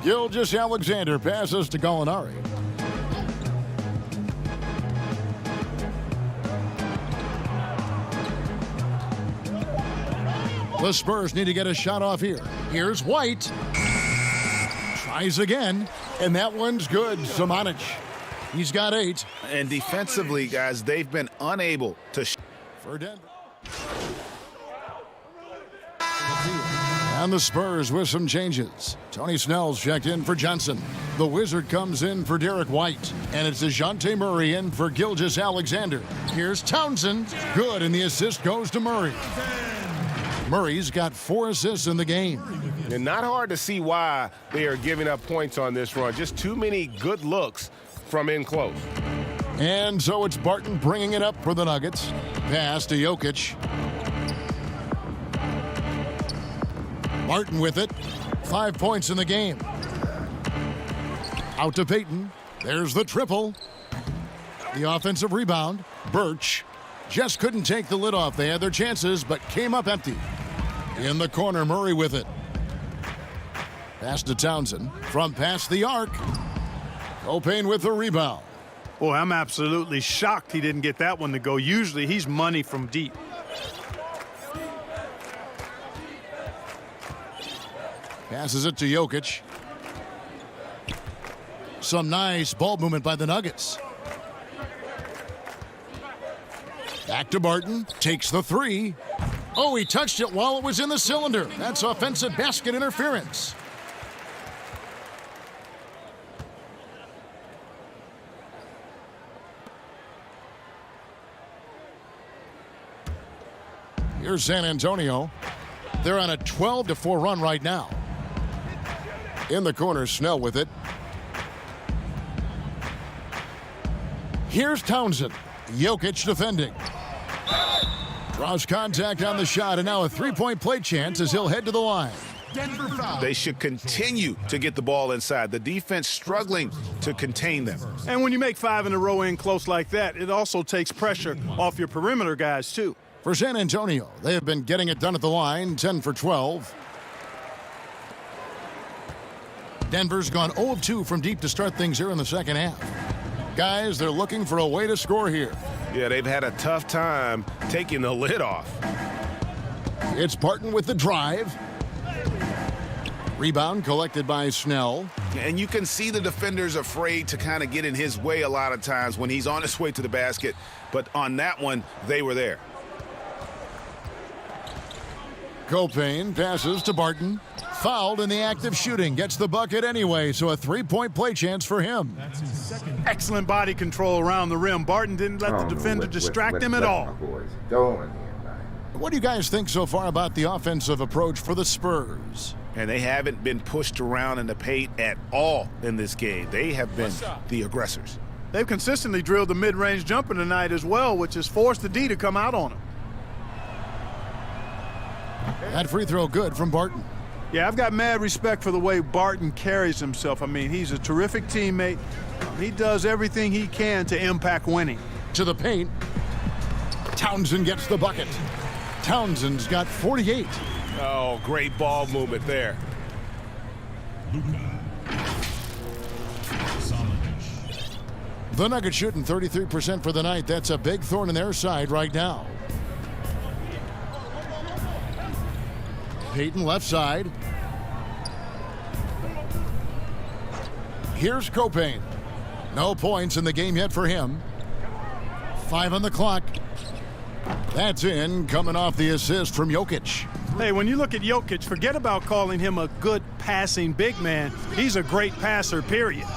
Gilgeous-Alexander passes to Gallinari. The Spurs need to get a shot off here. Here's White. Tries again, and that one's good. Zamanic. He's got 8. And defensively, guys, they've been unable to For Denver. And the Spurs with some changes. Tony Snell's checked in for Johnson. The Wizard comes in for Derek White. And it's DeJounte Murray in for Gilgeous-Alexander. Here's Townsend. Good, and the assist goes to Murray. Murray's got 4 assists in the game. And not hard to see why they are giving up points on this run. Just too many good looks from in close. And so it's Barton bringing it up for the Nuggets. Pass to Jokic. Barton with it. 5 points in the game. Out to Payton. There's the triple. The offensive rebound. Birch just couldn't take the lid off. They had their chances, but came up empty. In the corner, Murray with it. Pass to Townsend. From past the arc. Copane with the rebound. Boy, I'm absolutely shocked he didn't get that one to go. Usually he's money from deep. Passes it to Jokic. Some nice ball movement by the Nuggets. Back to Barton. Takes the 3. Oh, he touched it while it was in the cylinder. That's offensive basket interference. Here's San Antonio. They're on a 12-4 run right now. In the corner, Snell with it. Here's Townsend. Jokic defending. Draws contact on the shot, and now a 3-point play chance as he'll head to the line. Denver foul. They should continue to get the ball inside. The defense struggling to contain them. And when you make 5 in a row in close like that, it also takes pressure off your perimeter guys, too. For San Antonio, they have been getting it done at the line, 10 for 12. Denver's gone 0 of 2 from deep to start things here in the second half. Guys, they're looking for a way to score here. Yeah, they've had a tough time taking the lid off. It's Barton with the drive. Rebound collected by Snell. And you can see the defenders afraid to kind of get in his way a lot of times when he's on his way to the basket. But on that one, they were there. Copane passes to Barton. Fouled in the act of shooting. Gets the bucket anyway, so a 3-point play chance for him. Excellent body control around the rim. Barton didn't let the defender distract him at all. What do you guys think so far about the offensive approach for the Spurs? And they haven't been pushed around in the paint at all in this game. They have been the aggressors. They've consistently drilled the mid-range jumper tonight as well, which has forced the D to come out on them. That free throw good from Barton. Yeah, I've got mad respect for the way Barton carries himself. I mean, he's a terrific teammate. He does everything he can to impact winning. To the paint. Townsend gets the bucket. Townsend's got 48. Oh, great ball movement there. The Nuggets shooting 33% for the night. That's a big thorn in their side right now. Payton left side. Here's Copane. No points in the game yet for him. 5 on the clock. That's in, coming off the assist from Jokic. Hey, when you look at Jokic, forget about calling him a good passing big man. He's a great passer, period.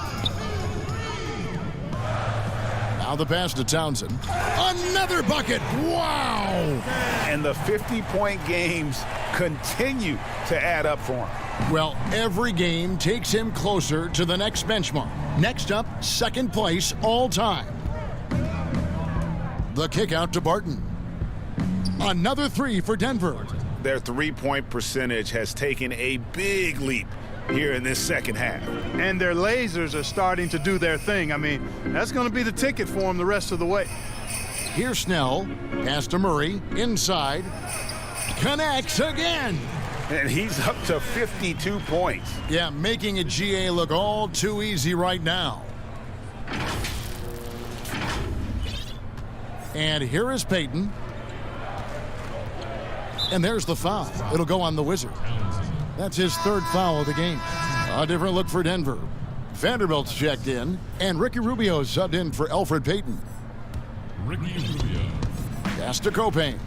Now the pass to Townsend. Another bucket. Wow. And the 50-point games continue to add up for him. Well, every game takes him closer to the next benchmark. Next up, second place all time. The kick out to Barton. Another 3 for Denver. Their three-point percentage has taken a big leap here in this second half. And their lasers are starting to do their thing. I mean, that's going to be the ticket for them the rest of the way. Here's Snell. Pass to Murray. Inside. Connects again. And he's up to 52 points. Yeah, making a GA look all too easy right now. And here is Payton. And there's the foul. It'll go on the Wizard. That's his 3rd foul of the game. A different look for Denver. Vanderbilt's checked in, and Ricky Rubio subbed in for Elfrid Payton. Ricky Rubio. Pass to Copane.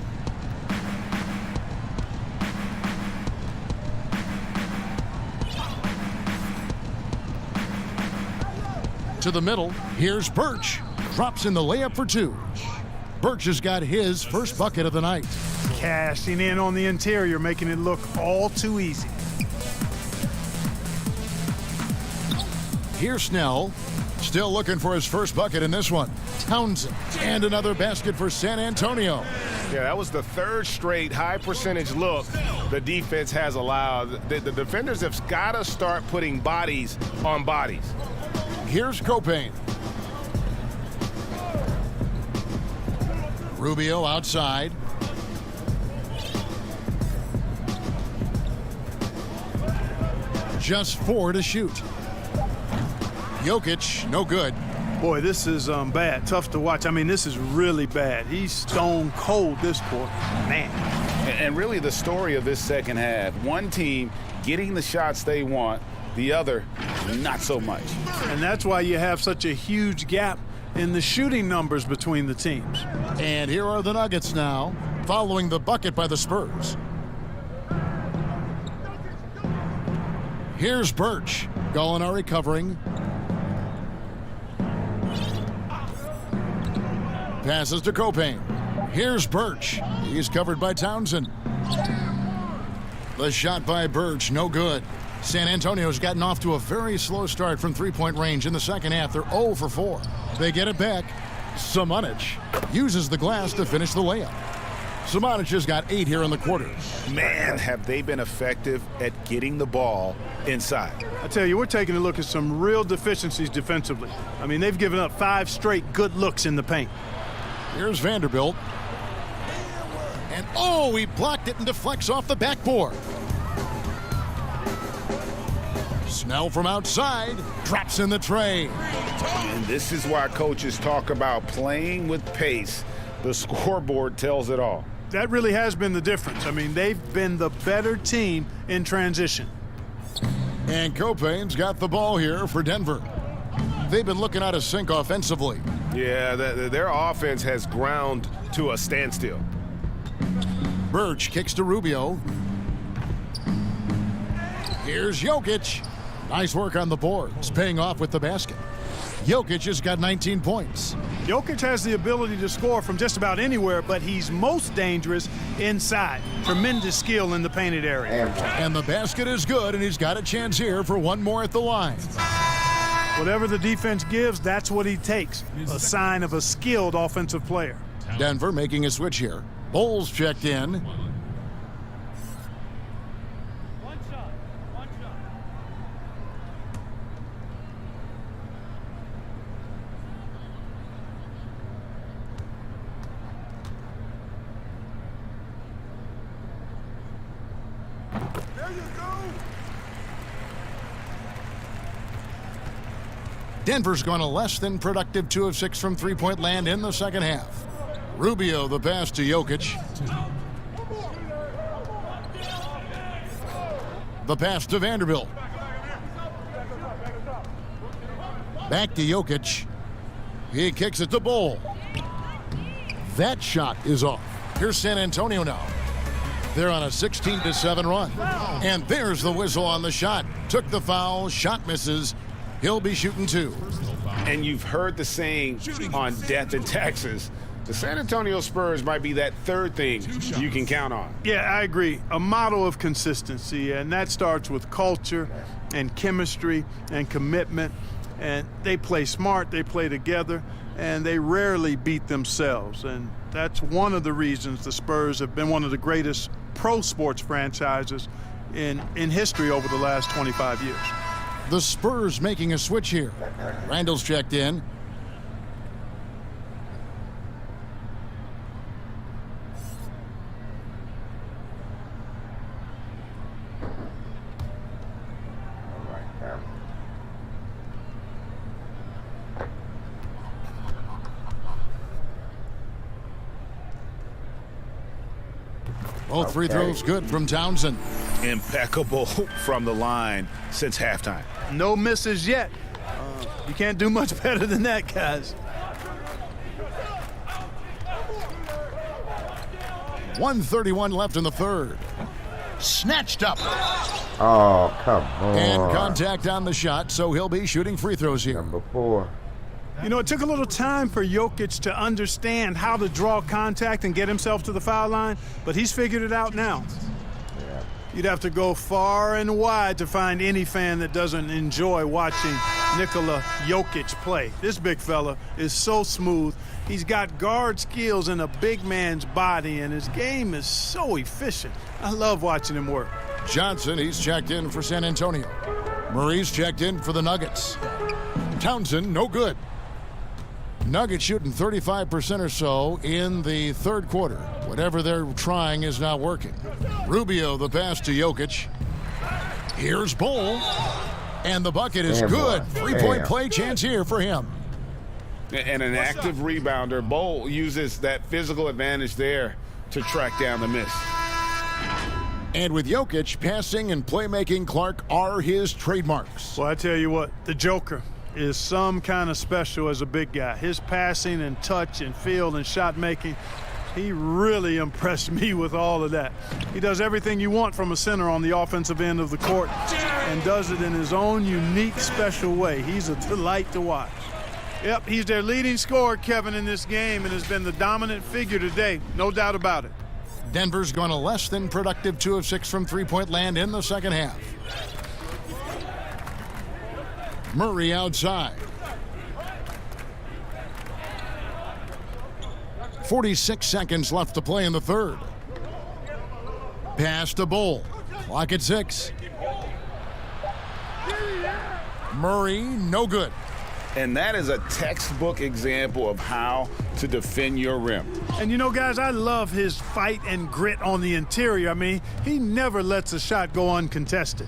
To the middle. Here's Birch. Drops in the layup for 2. Birch has got his first bucket of the night. Cashing in on the interior, making it look all too easy. Here's Snell, still looking for his first bucket in this one. Townsend, and another basket for San Antonio. Yeah, that was the third straight high percentage look the defense has allowed. The defenders have got to start putting bodies on bodies. Here's Copain. Rubio outside. Just 4 to shoot. Jokic, no good. Boy, this is bad. Tough to watch. I mean, this is really bad. He's stone cold this quarter. Man. And really the story of this second half, one team getting the shots they want, the other not so much. And that's why you have such a huge gap in the shooting numbers between the teams. And here are the Nuggets now, following the bucket by the Spurs. Here's Birch. Gallinari covering. Passes to Copain. Here's Birch. He's covered by Townsend. The shot by Birch, no good. San Antonio's gotten off to a very slow start from three-point range in the second half. They're 0 for 4. They get it back. Samanic uses the glass to finish the layup. Samanic has got 8 here in the quarter. Man, have they been effective at getting the ball inside. I tell you, we're taking a look at some real deficiencies defensively. I mean, they've given up 5 straight good looks in the paint. Here's Vanderbilt. And oh, he blocked it and deflects off the backboard. Snell from outside drops in the tray. And this is why coaches talk about playing with pace. The scoreboard tells it all. That really has been the difference. I mean, they've been the better team in transition. And Copain's got the ball here for Denver. They've been looking out of sync offensively. Yeah, their offense has ground to a standstill. Birch kicks to Rubio. Here's Jokic. Nice work on the boards, paying off with the basket. Jokic has got 19 points. Jokic has the ability to score from just about anywhere, but he's most dangerous inside. Tremendous skill in the painted area. And the basket is good, and he's got a chance here for one more at the line. Whatever the defense gives, that's what he takes. A sign of a skilled offensive player. Denver making a switch here. Bulls checked in. Denver's gone a less than productive 2 of 6 from three-point land in the second half. Rubio the pass to Jokic. The pass to Vanderbilt. Back to Jokic. He kicks it to Bull. That shot is off. Here's San Antonio now. They're on a 16-7 run. And there's the whistle on the shot. Took the foul, shot misses. He'll be shooting 2. And you've heard the saying on Death in Texas, the San Antonio Spurs might be that third thing you can count on. Yeah, I agree. A model of consistency, and that starts with culture and chemistry and commitment. And they play smart, they play together, and they rarely beat themselves. And that's one of the reasons the Spurs have been one of the greatest pro sports franchises in history over the last 25 years. The Spurs making a switch here. Randall's checked in. Both free throws good from Townsend. Impeccable from the line since halftime. No misses yet. You can't do much better than that, guys. 1:31 left in the third. Snatched up. Oh, come on. And contact on the shot, so he'll be shooting free throws here. Number 4. You know, it took a little time for Jokic to understand how to draw contact and get himself to the foul line, but he's figured it out now. Yeah. You'd have to go far and wide to find any fan that doesn't enjoy watching Nikola Jokic play. This big fella is so smooth. He's got guard skills in a big man's body, and his game is so efficient. I love watching him work. Johnson, he's checked in for San Antonio. Murray's checked in for the Nuggets. Townsend, no good. Nuggets shooting 35% or so in the third quarter. Whatever they're trying is not working. Rubio, the pass to Jokic. Here's Bol. And the bucket is good. Three-point play chance here for him. And an active rebounder. Bol uses that physical advantage there to track down the miss. And with Jokic, passing and playmaking, Clark, are his trademarks. Well, I tell you what, the Joker is some kind of special as a big guy. His passing and touch and field and shot making, he really impressed me with all of that. He does everything you want from a center on the offensive end of the court and does it in his own unique, special way. He's a delight to watch. Yep, he's their leading scorer, Kevin, in this game, and has been the dominant figure today, no doubt about it. Denver's gone a less than productive 2 of 6 from three-point land in the second half. Murray outside. 46 seconds left to play in the third. Pass to Bol. Clock at 6. Murray, no good. And that is a textbook example of how to defend your rim. And you know, guys, I love his fight and grit on the interior. I mean, he never lets a shot go uncontested.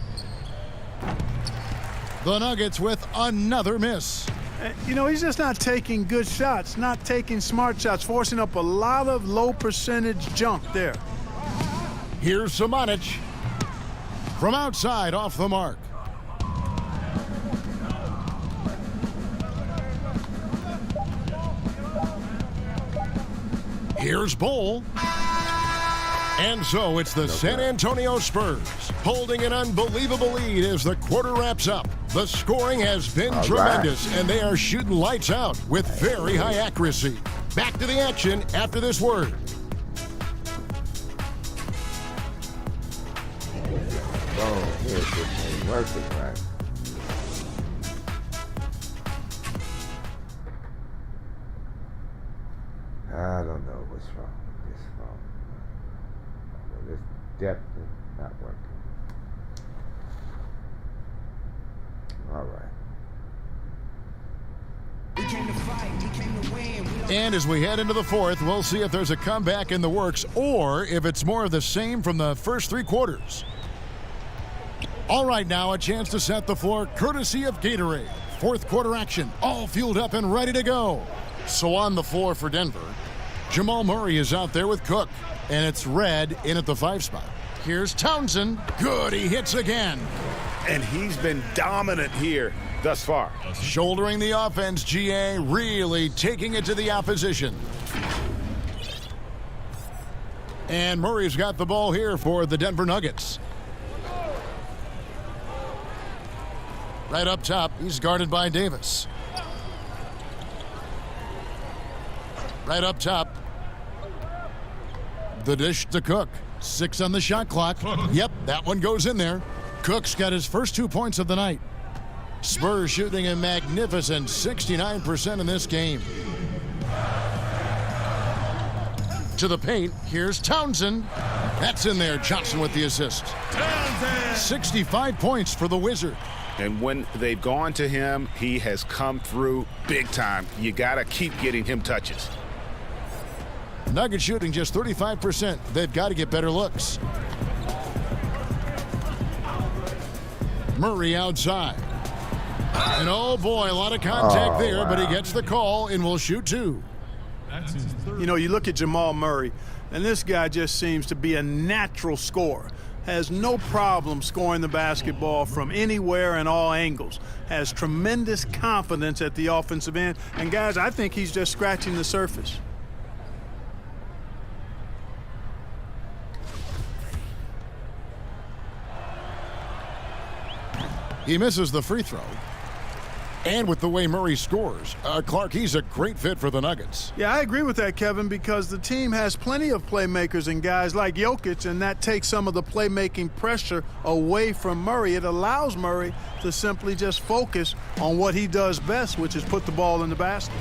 The Nuggets with another miss. You know, he's just not taking good shots, not taking smart shots, forcing up a lot of low percentage junk there. Here's Samanic. From outside, off the mark. Here's Bol. And so it's the San Antonio Spurs holding an unbelievable lead as the quarter wraps up. The scoring has been tremendous, and they are shooting lights out with very high accuracy. Back to the action after this word. Oh, here's this thing working, right? I don't know what's wrong with this phone. This depth is not working. All right. And as we head into the fourth, we'll see if there's a comeback in the works or if it's more of the same from the first 3 quarters. All right, now a chance to set the floor courtesy of Gatorade. Fourth quarter action, all fueled up and ready to go. So on the floor for Denver, Jamal Murray is out there with Cook, and it's Red in at the 5 spot. Here's Townsend. Good, he hits again. And he's been dominant here thus far. Shouldering the offense, GA really taking it to the opposition. And Murray's got the ball here for the Denver Nuggets. Right up top, he's guarded by Davis. Right up top, the dish to Cook. 6 on the shot clock. Yep, that one goes in there. Cook's got his first 2 points of the night. Spurs shooting a magnificent 69% in this game. To the paint, here's Townsend. That's in there, Johnson with the assist. 65 points for the Wizard. And when they've gone to him, he has come through big time. You got to keep getting him touches. Nuggets shooting just 35%. They've got to get better looks. Murray outside. And oh boy, a lot of contact there, but he gets the call and will shoot 2. You know, you look at Jamal Murray, and this guy just seems to be a natural scorer. Has no problem scoring the basketball from anywhere and all angles. Has tremendous confidence at the offensive end. And guys, I think he's just scratching the surface. He misses the free throw. And with the way Murray scores, Clark, he's a great fit for the Nuggets. Yeah, I agree with that, Kevin, because the team has plenty of playmakers and guys like Jokic, and that takes some of the playmaking pressure away from Murray. It allows Murray to simply just focus on what he does best, which is put the ball in the basket.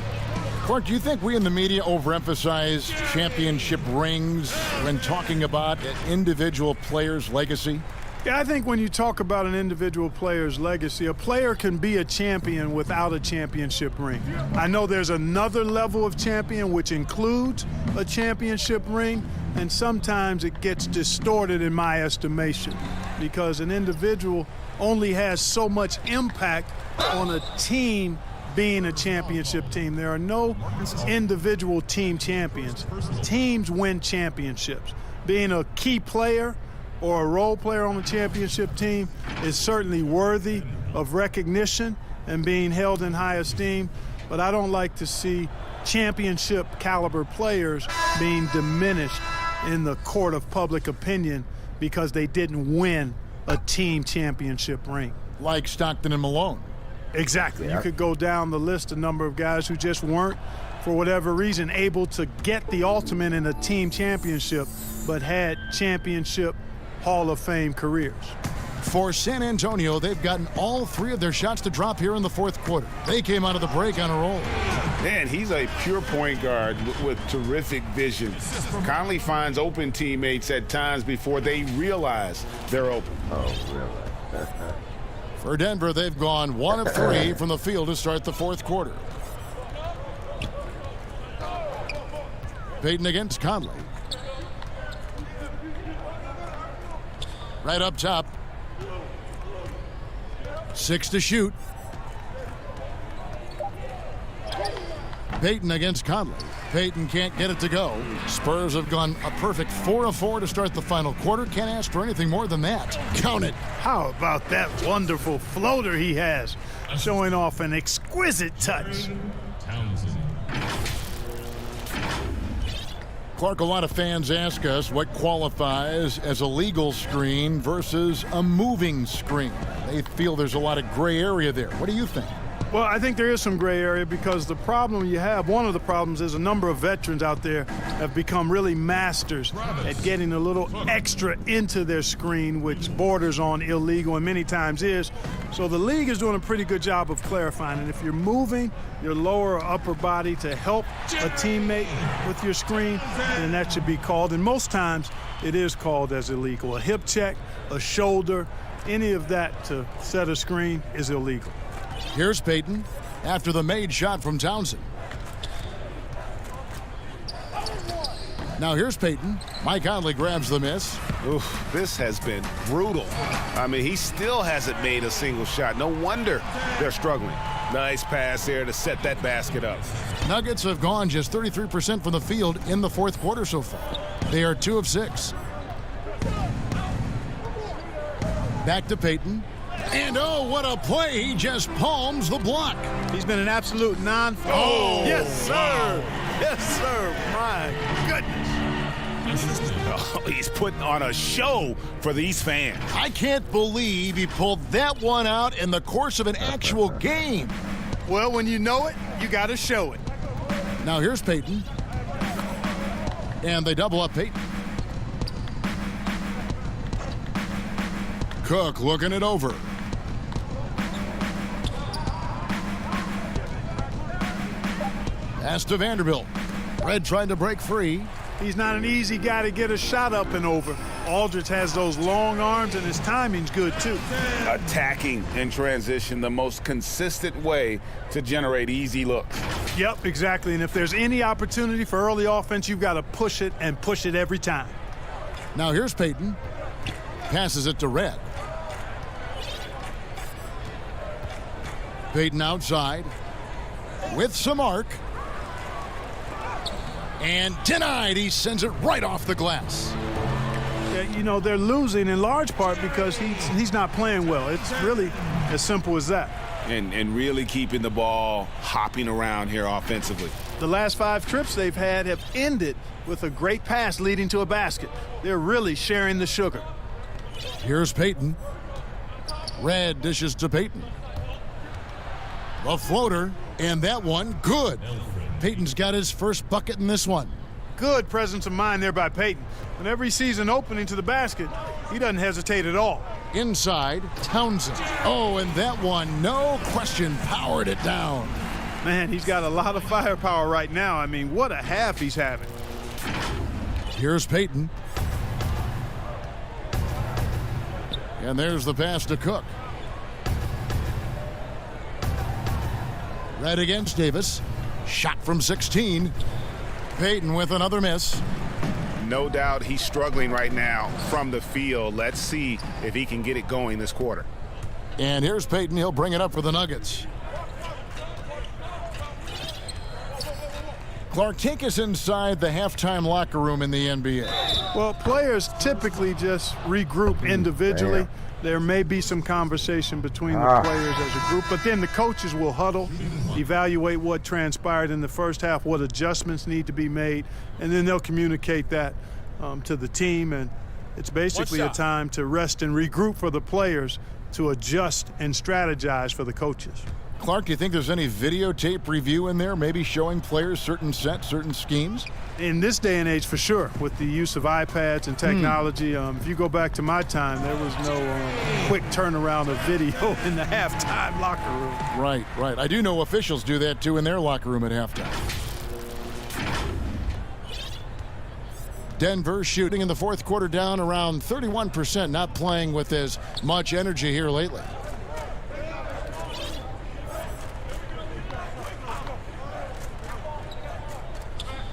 Clark, do you think we in the media overemphasize championship rings when talking about an individual player's legacy? Yeah, I think when you talk about an individual player's legacy, a player can be a champion without a championship ring. I know there's another level of champion which includes a championship ring, and sometimes it gets distorted in my estimation because an individual only has so much impact on a team being a championship team. There are no individual team champions. Teams win championships. Being a key player or a role player on the championship team is certainly worthy of recognition and being held in high esteem, but I don't like to see championship caliber players being diminished in the court of public opinion because they didn't win a team championship ring. Like Stockton and Malone. Exactly. You could go down the list, a number of guys who just weren't, for whatever reason, able to get the ultimate in a team championship, but had championship Hall of Fame careers. For San Antonio, they've gotten all three of their shots to drop here in the fourth quarter. They came out of the break on a roll. Man, he's a pure point guard with terrific vision. Conley finds open teammates at times before they realize they're open. Oh, really? For Denver, they've gone 1 of 3 from the field to start the fourth quarter. Payton against Conley. Right up top. 6 to shoot. Payton against Conley. Payton can't get it to go. Spurs have gone a perfect 4 of 4 to start the final quarter. Can't ask for anything more than that. Count it. How about that wonderful floater he has, showing off an exquisite touch. Townsend. Clark, a lot of fans ask us what qualifies as a legal screen versus a moving screen. They feel there's a lot of gray area there. What do you think? Well, I think there is some gray area because the problem you have, one of the problems is a number of veterans out there have become really masters at getting a little extra into their screen, which borders on illegal and many times is. So the league is doing a pretty good job of clarifying. And if you're moving your lower or upper body to help a teammate with your screen, then that should be called. And most times it is called as illegal. A hip check, a shoulder, any of that to set a screen is illegal. Here's Payton after the made shot from Townsend. Now here's Payton. Mike Conley grabs the miss. Oof, this has been brutal. I mean, he still hasn't made a single shot. No wonder they're struggling. Nice pass there to set that basket up. Nuggets have gone just 33% from the field in the fourth quarter so far. They are 2 of 6. Back to Payton. And oh, what a play. He just palms the block. He's been an absolute Oh, yes, sir. Wow. Yes, sir. My goodness. Oh, he's putting on a show for these fans. I can't believe he pulled that one out in the course of an actual game. Well, when you know it, you got to show it. Now here's Payton. And they double up Payton. Cook looking it over. Pass to Vanderbilt. Red trying to break free. He's not an easy guy to get a shot up and over. Aldridge has those long arms, and his timing's good, too. Attacking in transition, the most consistent way to generate easy looks. Yep, exactly. And if there's any opportunity for early offense, you've got to push it and push it every time. Now here's Payton. Passes it to Red. Payton outside with some arc. And denied. He sends it right off the glass. Yeah, you know, they're losing in large part because he's not playing well. It's really as simple as that. And really keeping the ball hopping around here offensively. The last 5 trips they've had have ended with a great pass leading to a basket. They're really sharing the sugar. Here's Payton. Red dishes to Payton. The floater, and that one good. Payton's got his first bucket in this one. Good presence of mind there by Payton. Whenever he sees an opening to the basket, he doesn't hesitate at all. Inside, Townsend. Oh, and that one, no question, powered it down. Man, he's got a lot of firepower right now. I mean, what a half he's having. Here's Payton. And there's the pass to Cook. Right against Davis. Shot from 16. Payton with another miss. No doubt he's struggling right now from the field. Let's see if he can get it going this quarter. And here's Payton. He'll bring it up for the Nuggets. Clark, take us inside the halftime locker room in the NBA. Well, players typically just regroup individually. There may be some conversation between the players as a group, but then the coaches will huddle, evaluate what transpired in the first half, what adjustments need to be made, and then they'll communicate that to the team. And it's basically a time to rest and regroup for the players to adjust and strategize for the coaches. Clark, do you think there's any videotape review in there, maybe showing players certain sets, certain schemes? In this day and age, for sure, with the use of iPads and technology, if you go back to my time, there was no quick turnaround of video in the halftime locker room. Right, right. I do know officials do that, too, in their locker room at halftime. Denver shooting in the fourth quarter down around 31%, not playing with as much energy here lately.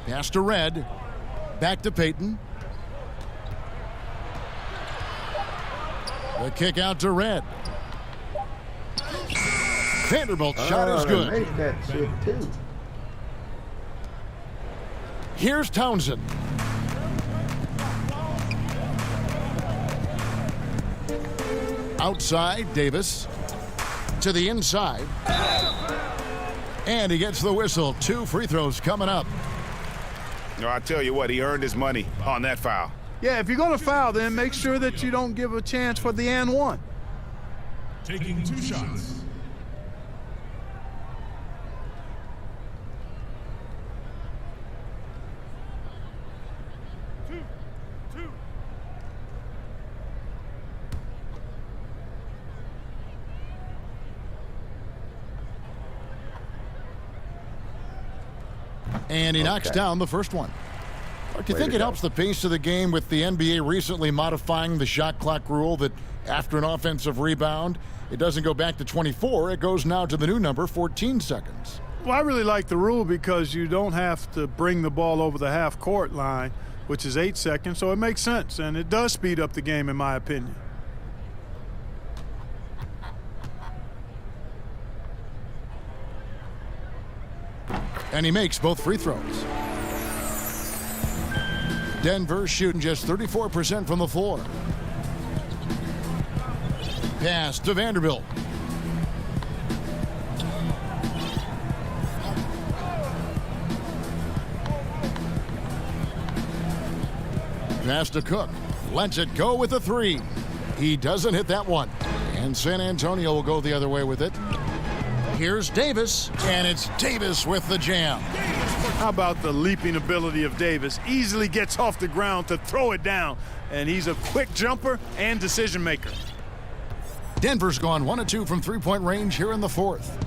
Pass to Red. Back to Payton. The kick out to Red. Vanderbilt's shot is good. Make that shit too. Here's Townsend. Outside, Davis. To the inside. And he gets the whistle. 2 free throws coming up. No, I tell you what, he earned his money on that foul. Yeah, if you're going to foul, then make sure that you don't give a chance for the and one. Taking 2 shots. And he knocks down the first one. Do you think it helps the pace of the game with the NBA recently modifying the shot clock rule that after an offensive rebound, it doesn't go back to 24, it goes now to the new number, 14 seconds? Well, I really like the rule because you don't have to bring the ball over the half-court line, which is 8 seconds, so it makes sense, and it does speed up the game in my opinion. And he makes both free throws. Denver shooting just 34% from the floor. Pass to Vanderbilt. Pass to Cook. Lets it go with a 3. He doesn't hit that one. And San Antonio will go the other way with it. Here's Davis, and it's Davis with the jam. How about the leaping ability of Davis? Easily gets off the ground to throw it down, and he's a quick jumper and decision maker. Denver's gone 1 of 2 from three-point range here in the fourth.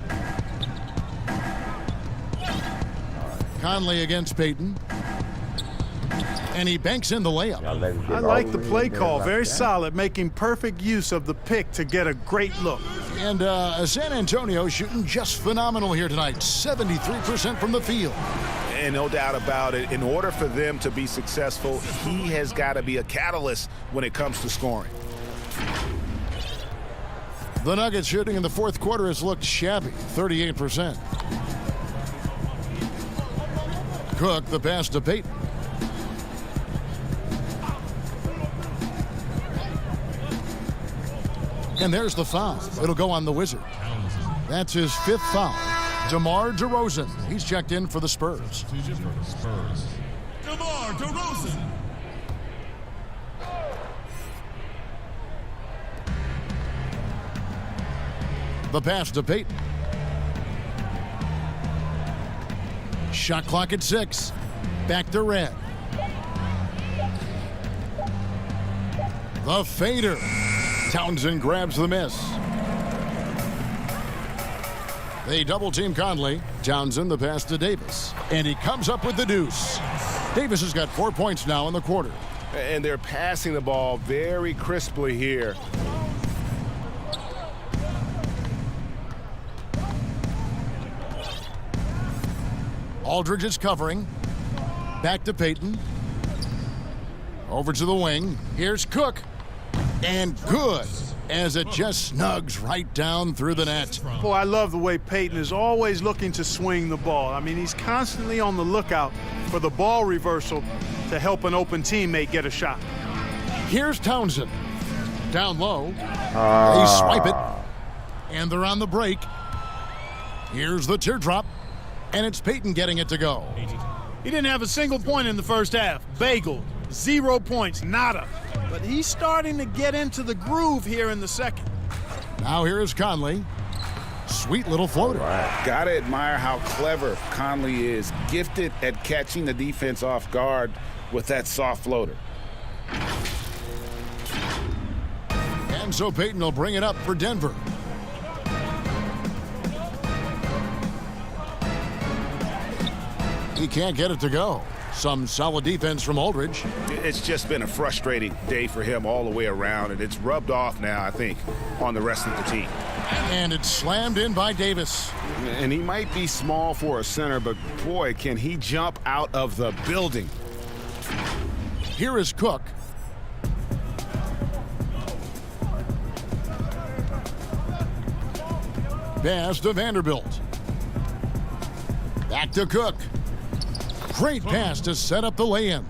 Conley against Payton. And he banks in the layup. I like the play call. Very solid, making perfect use of the pick to get a great look. And San Antonio shooting just phenomenal here tonight. 73% from the field. And no doubt about it, in order for them to be successful, he has got to be a catalyst when it comes to scoring. The Nuggets shooting in the fourth quarter has looked shabby, 38%. Cook, the pass to Payton. And there's the foul. It'll go on the Wizard. That's his 5th foul. DeMar DeRozan. He's checked in for the Spurs. DeMar DeRozan. The pass to Payton. Shot clock at 6. Back to Red. The fader. Townsend grabs the miss. They double-team Conley. Townsend the pass to Davis. And he comes up with the deuce. Davis has got 4 points now in the quarter. And they're passing the ball very crisply here. Aldridge is covering. Back to Payton. Over to the wing. Here's Cook. And good, as it just snugs right down through the net. Boy, I love the way Payton is always looking to swing the ball. I mean, he's constantly on the lookout for the ball reversal to help an open teammate get a shot. Here's Townsend. Down low. They swipe it. And they're on the break. Here's the teardrop. And it's Payton getting it to go. He didn't have a single point in the first half. Bagel, 0 points, nada. But he's starting to get into the groove here in the second. Now here is Conley. Sweet little floater. Gotta admire how clever Conley is. Gifted at catching the defense off guard with that soft floater. And so Payton will bring it up for Denver. He can't get it to go. Some solid defense from Aldridge. It's just been a frustrating day for him all the way around, and it's rubbed off now, I think, on the rest of the team. And it's slammed in by Davis. And he might be small for a center, but boy, can he jump out of the building. Here is Cook. Pass to Vanderbilt. Back to Cook. Great pass to set up the lay-in.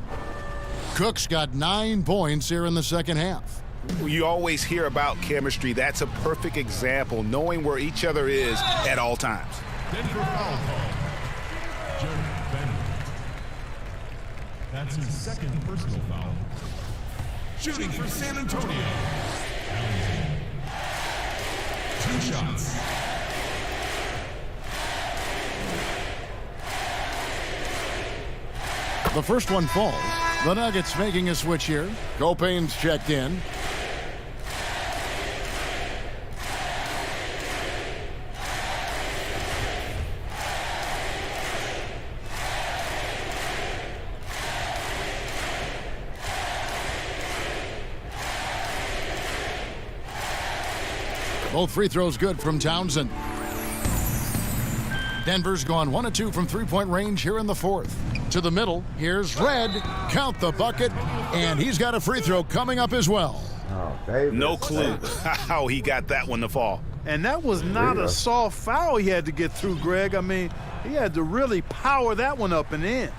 Cook's got 9 points here in the second half. You always hear about chemistry. That's a perfect example, knowing where each other is at all times. Denver foul call. Jared Vanderbilt. That's his second personal foul. Shooting for San Antonio. Allen. 2 shots. The first one falls. The Nuggets making a switch here. Copain's checked in. Both free throws good from Townsend. Denver's gone 1 of 2 from three-point range here in the fourth. To the middle, here's Red. Count the bucket, and he's got a free throw coming up as well. Oh, Davis. No clue how he got that one to fall. And that was not a soft foul he had to get through, Greg. I mean, he had to really power that one up and in.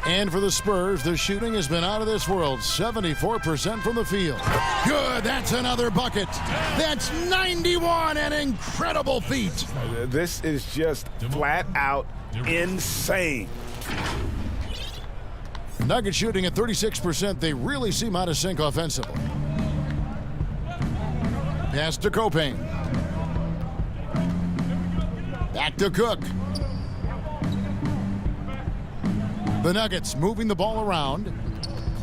And for the Spurs, the shooting has been out of this world. 74% from the field. Good, that's another bucket. That's 91, an incredible feat. This is just flat out insane. Nuggets shooting at 36%. They really seem out of sync offensively. Pass to Copain. Back to Cook. The Nuggets moving the ball around.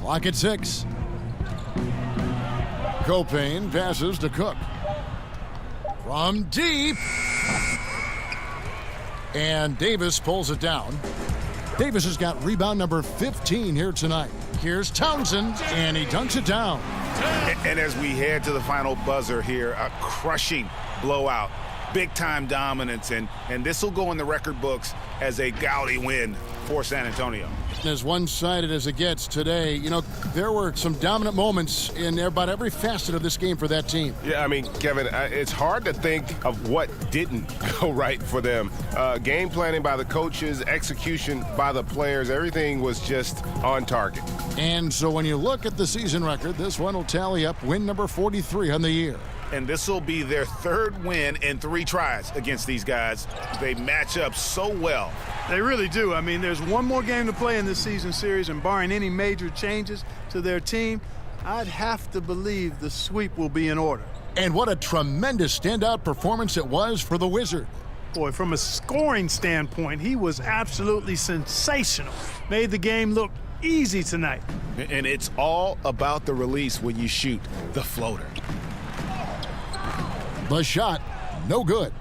Clock at 6. Copain passes to Cook. From deep. And Davis pulls it down. Davis has got rebound number 15 here tonight. Here's Townsend, and he dunks it down. And as we head to the final buzzer here, a crushing blowout. Big-time dominance, and this will go in the record books as a gaudy win for San Antonio. As one-sided as it gets today, you know, there were some dominant moments in about every facet of this game for that team. Yeah, I mean, Kevin, it's hard to think of what didn't go right for them. Game planning by the coaches, execution by the players, everything was just on target. And so when you look at the season record, this one will tally up win number 43 on the year. And this will be their third win in 3 tries against these guys. They match up so well. They really do. I mean, there's one more game to play in this season series, and barring any major changes to their team, I'd have to believe the sweep will be in order. And what a tremendous standout performance it was for the Wizard. Boy, from a scoring standpoint, he was absolutely sensational. Made the game look easy tonight. And it's all about the release when you shoot the floater. The shot, no good.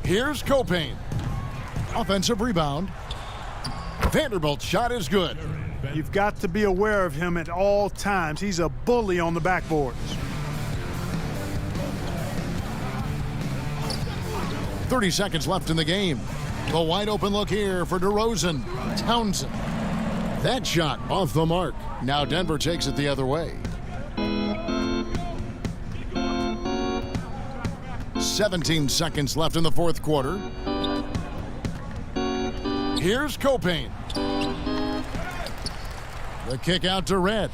Here's Copain. Offensive rebound. Vanderbilt's shot is good. You've got to be aware of him at all times. He's a bully on the backboards. 30 seconds left in the game. The wide open look here for DeRozan. Townsend. That shot off the mark. Now Denver takes it the other way. 17 seconds left in the fourth quarter. Here's Copain. The kick out to Red.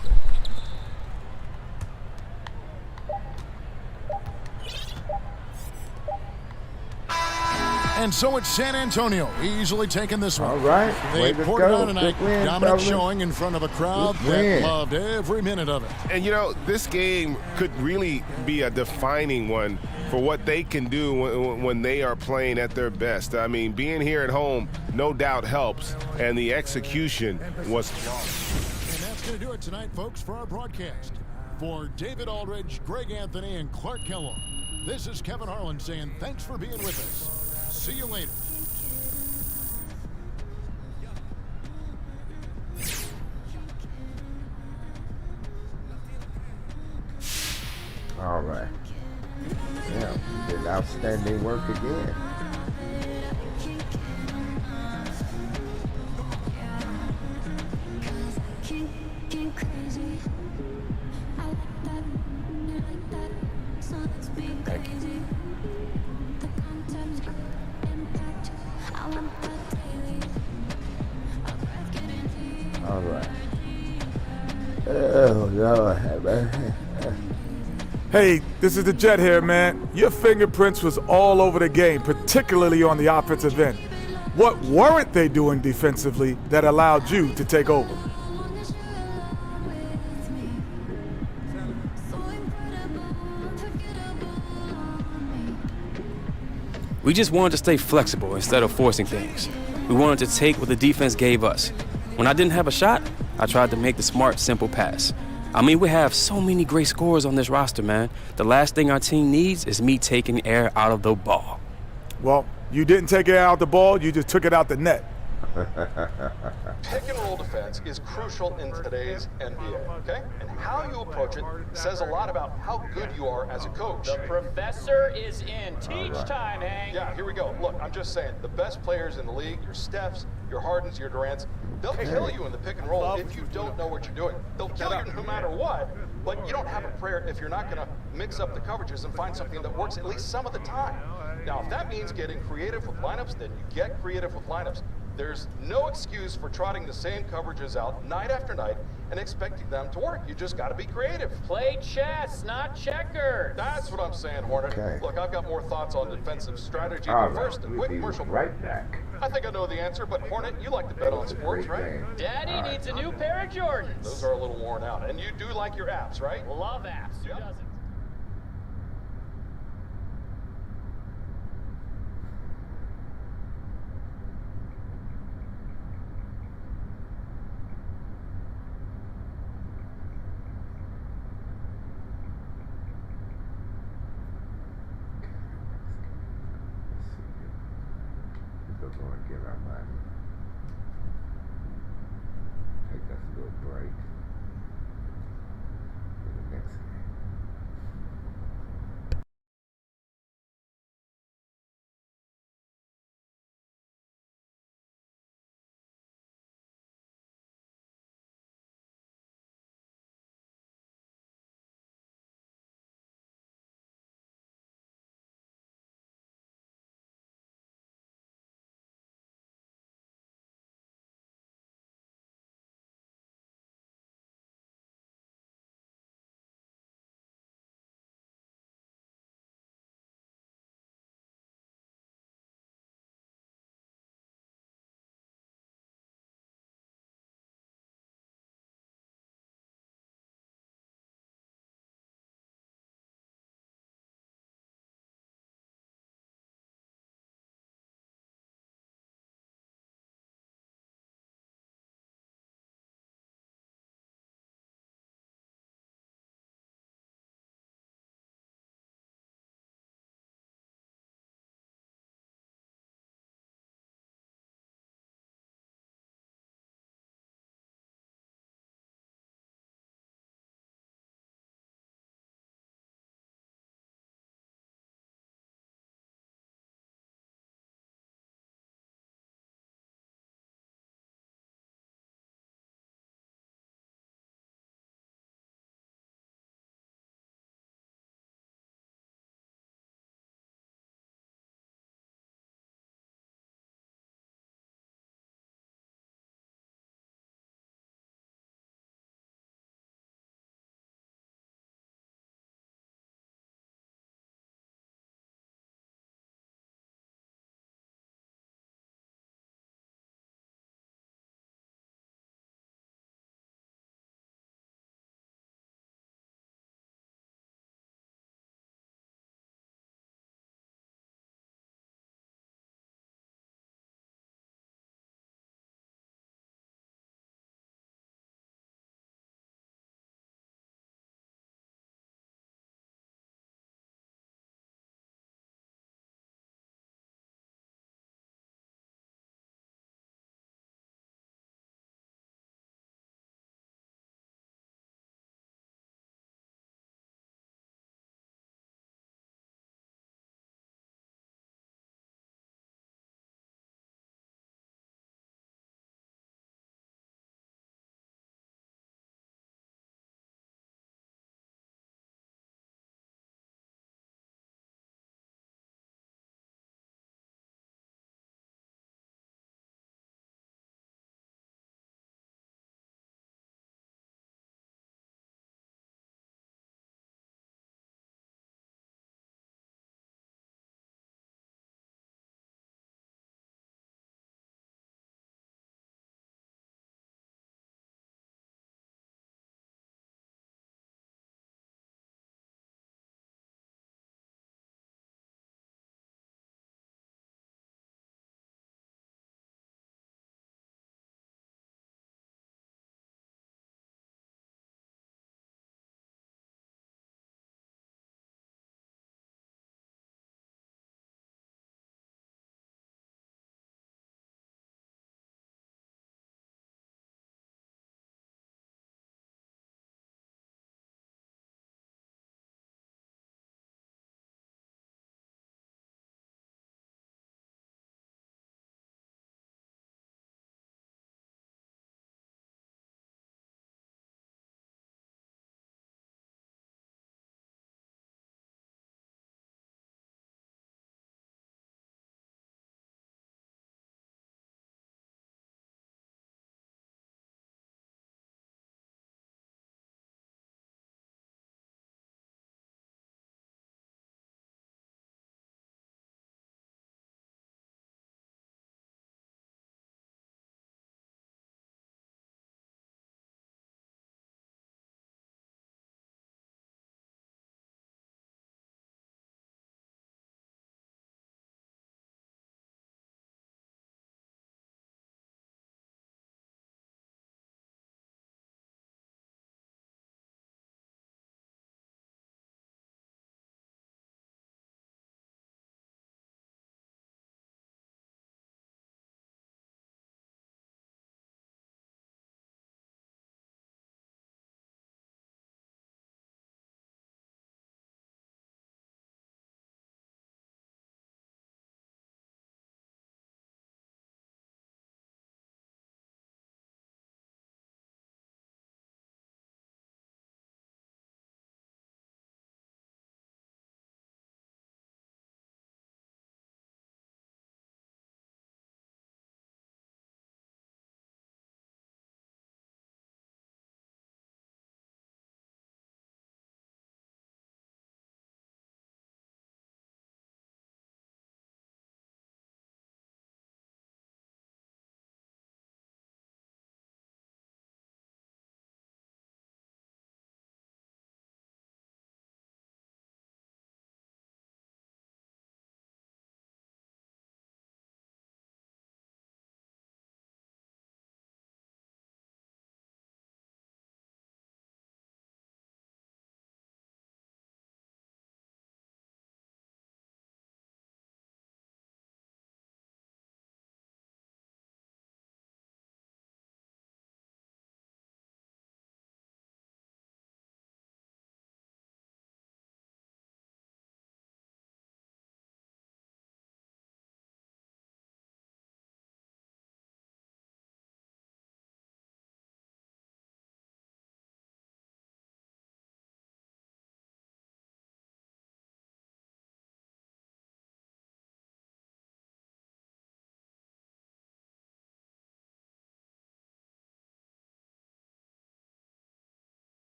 And so it's San Antonio easily taking this one. All right. They Way to poured it go. on tonight. Good win, Dominant fellas. showing in front of a crowd Good that win. loved every minute of it. And you know, this game could really be a defining one for what they can do when they are playing at their best. I mean, being here at home no doubt helps, and the execution was flawless. And that's going to do it tonight, folks, for our broadcast. For David Aldridge, Greg Anthony, and Clark Kellogg, this is Kevin Harlan saying thanks for being with us. See you later. All right. Yeah, did outstanding work again. All right. Oh, Lord. Hey, this is the Jet here, man. Your fingerprints was all over the game, particularly on the offensive end. What weren't they doing defensively that allowed you to take over? We just wanted to stay flexible instead of forcing things. We wanted to take what the defense gave us. When I didn't have a shot, I tried to make the smart, simple pass. I mean, we have so many great scorers on this roster, man. The last thing our team needs is me taking air out of the ball. Well, you didn't take it out the ball, you just took it out the net. Pick and roll defense is crucial in today's NBA, okay? And how you approach it says a lot about how good you are as a coach. The professor is in. Teach time, Hank. Yeah, here we go. Look, I'm just saying, the best players in the league, your Stephs, your Hardens, your Durants, they'll kill you in the pick and roll if you don't know what you're doing. They'll kill you no matter what, but you don't have a prayer if you're not going to mix up the coverages and find something that works at least some of the time. Now, if that means getting creative with lineups, then you get creative with lineups. There's no excuse for trotting the same coverages out night after night and expecting them to work. You just got to be creative. Play chess, not checker. That's what I'm saying, Hornet. Okay. Look, I've got more thoughts on defensive strategy. All But right, first, a we'll quick be commercial right break. back. I think I know the answer, but Hornet, you like to bet on sports, right? Daddy needs a new pair of Jordans. Those are a little worn out. And you do like your apps, right? Love apps. Who doesn't? We're going to get our money. Take us a little break.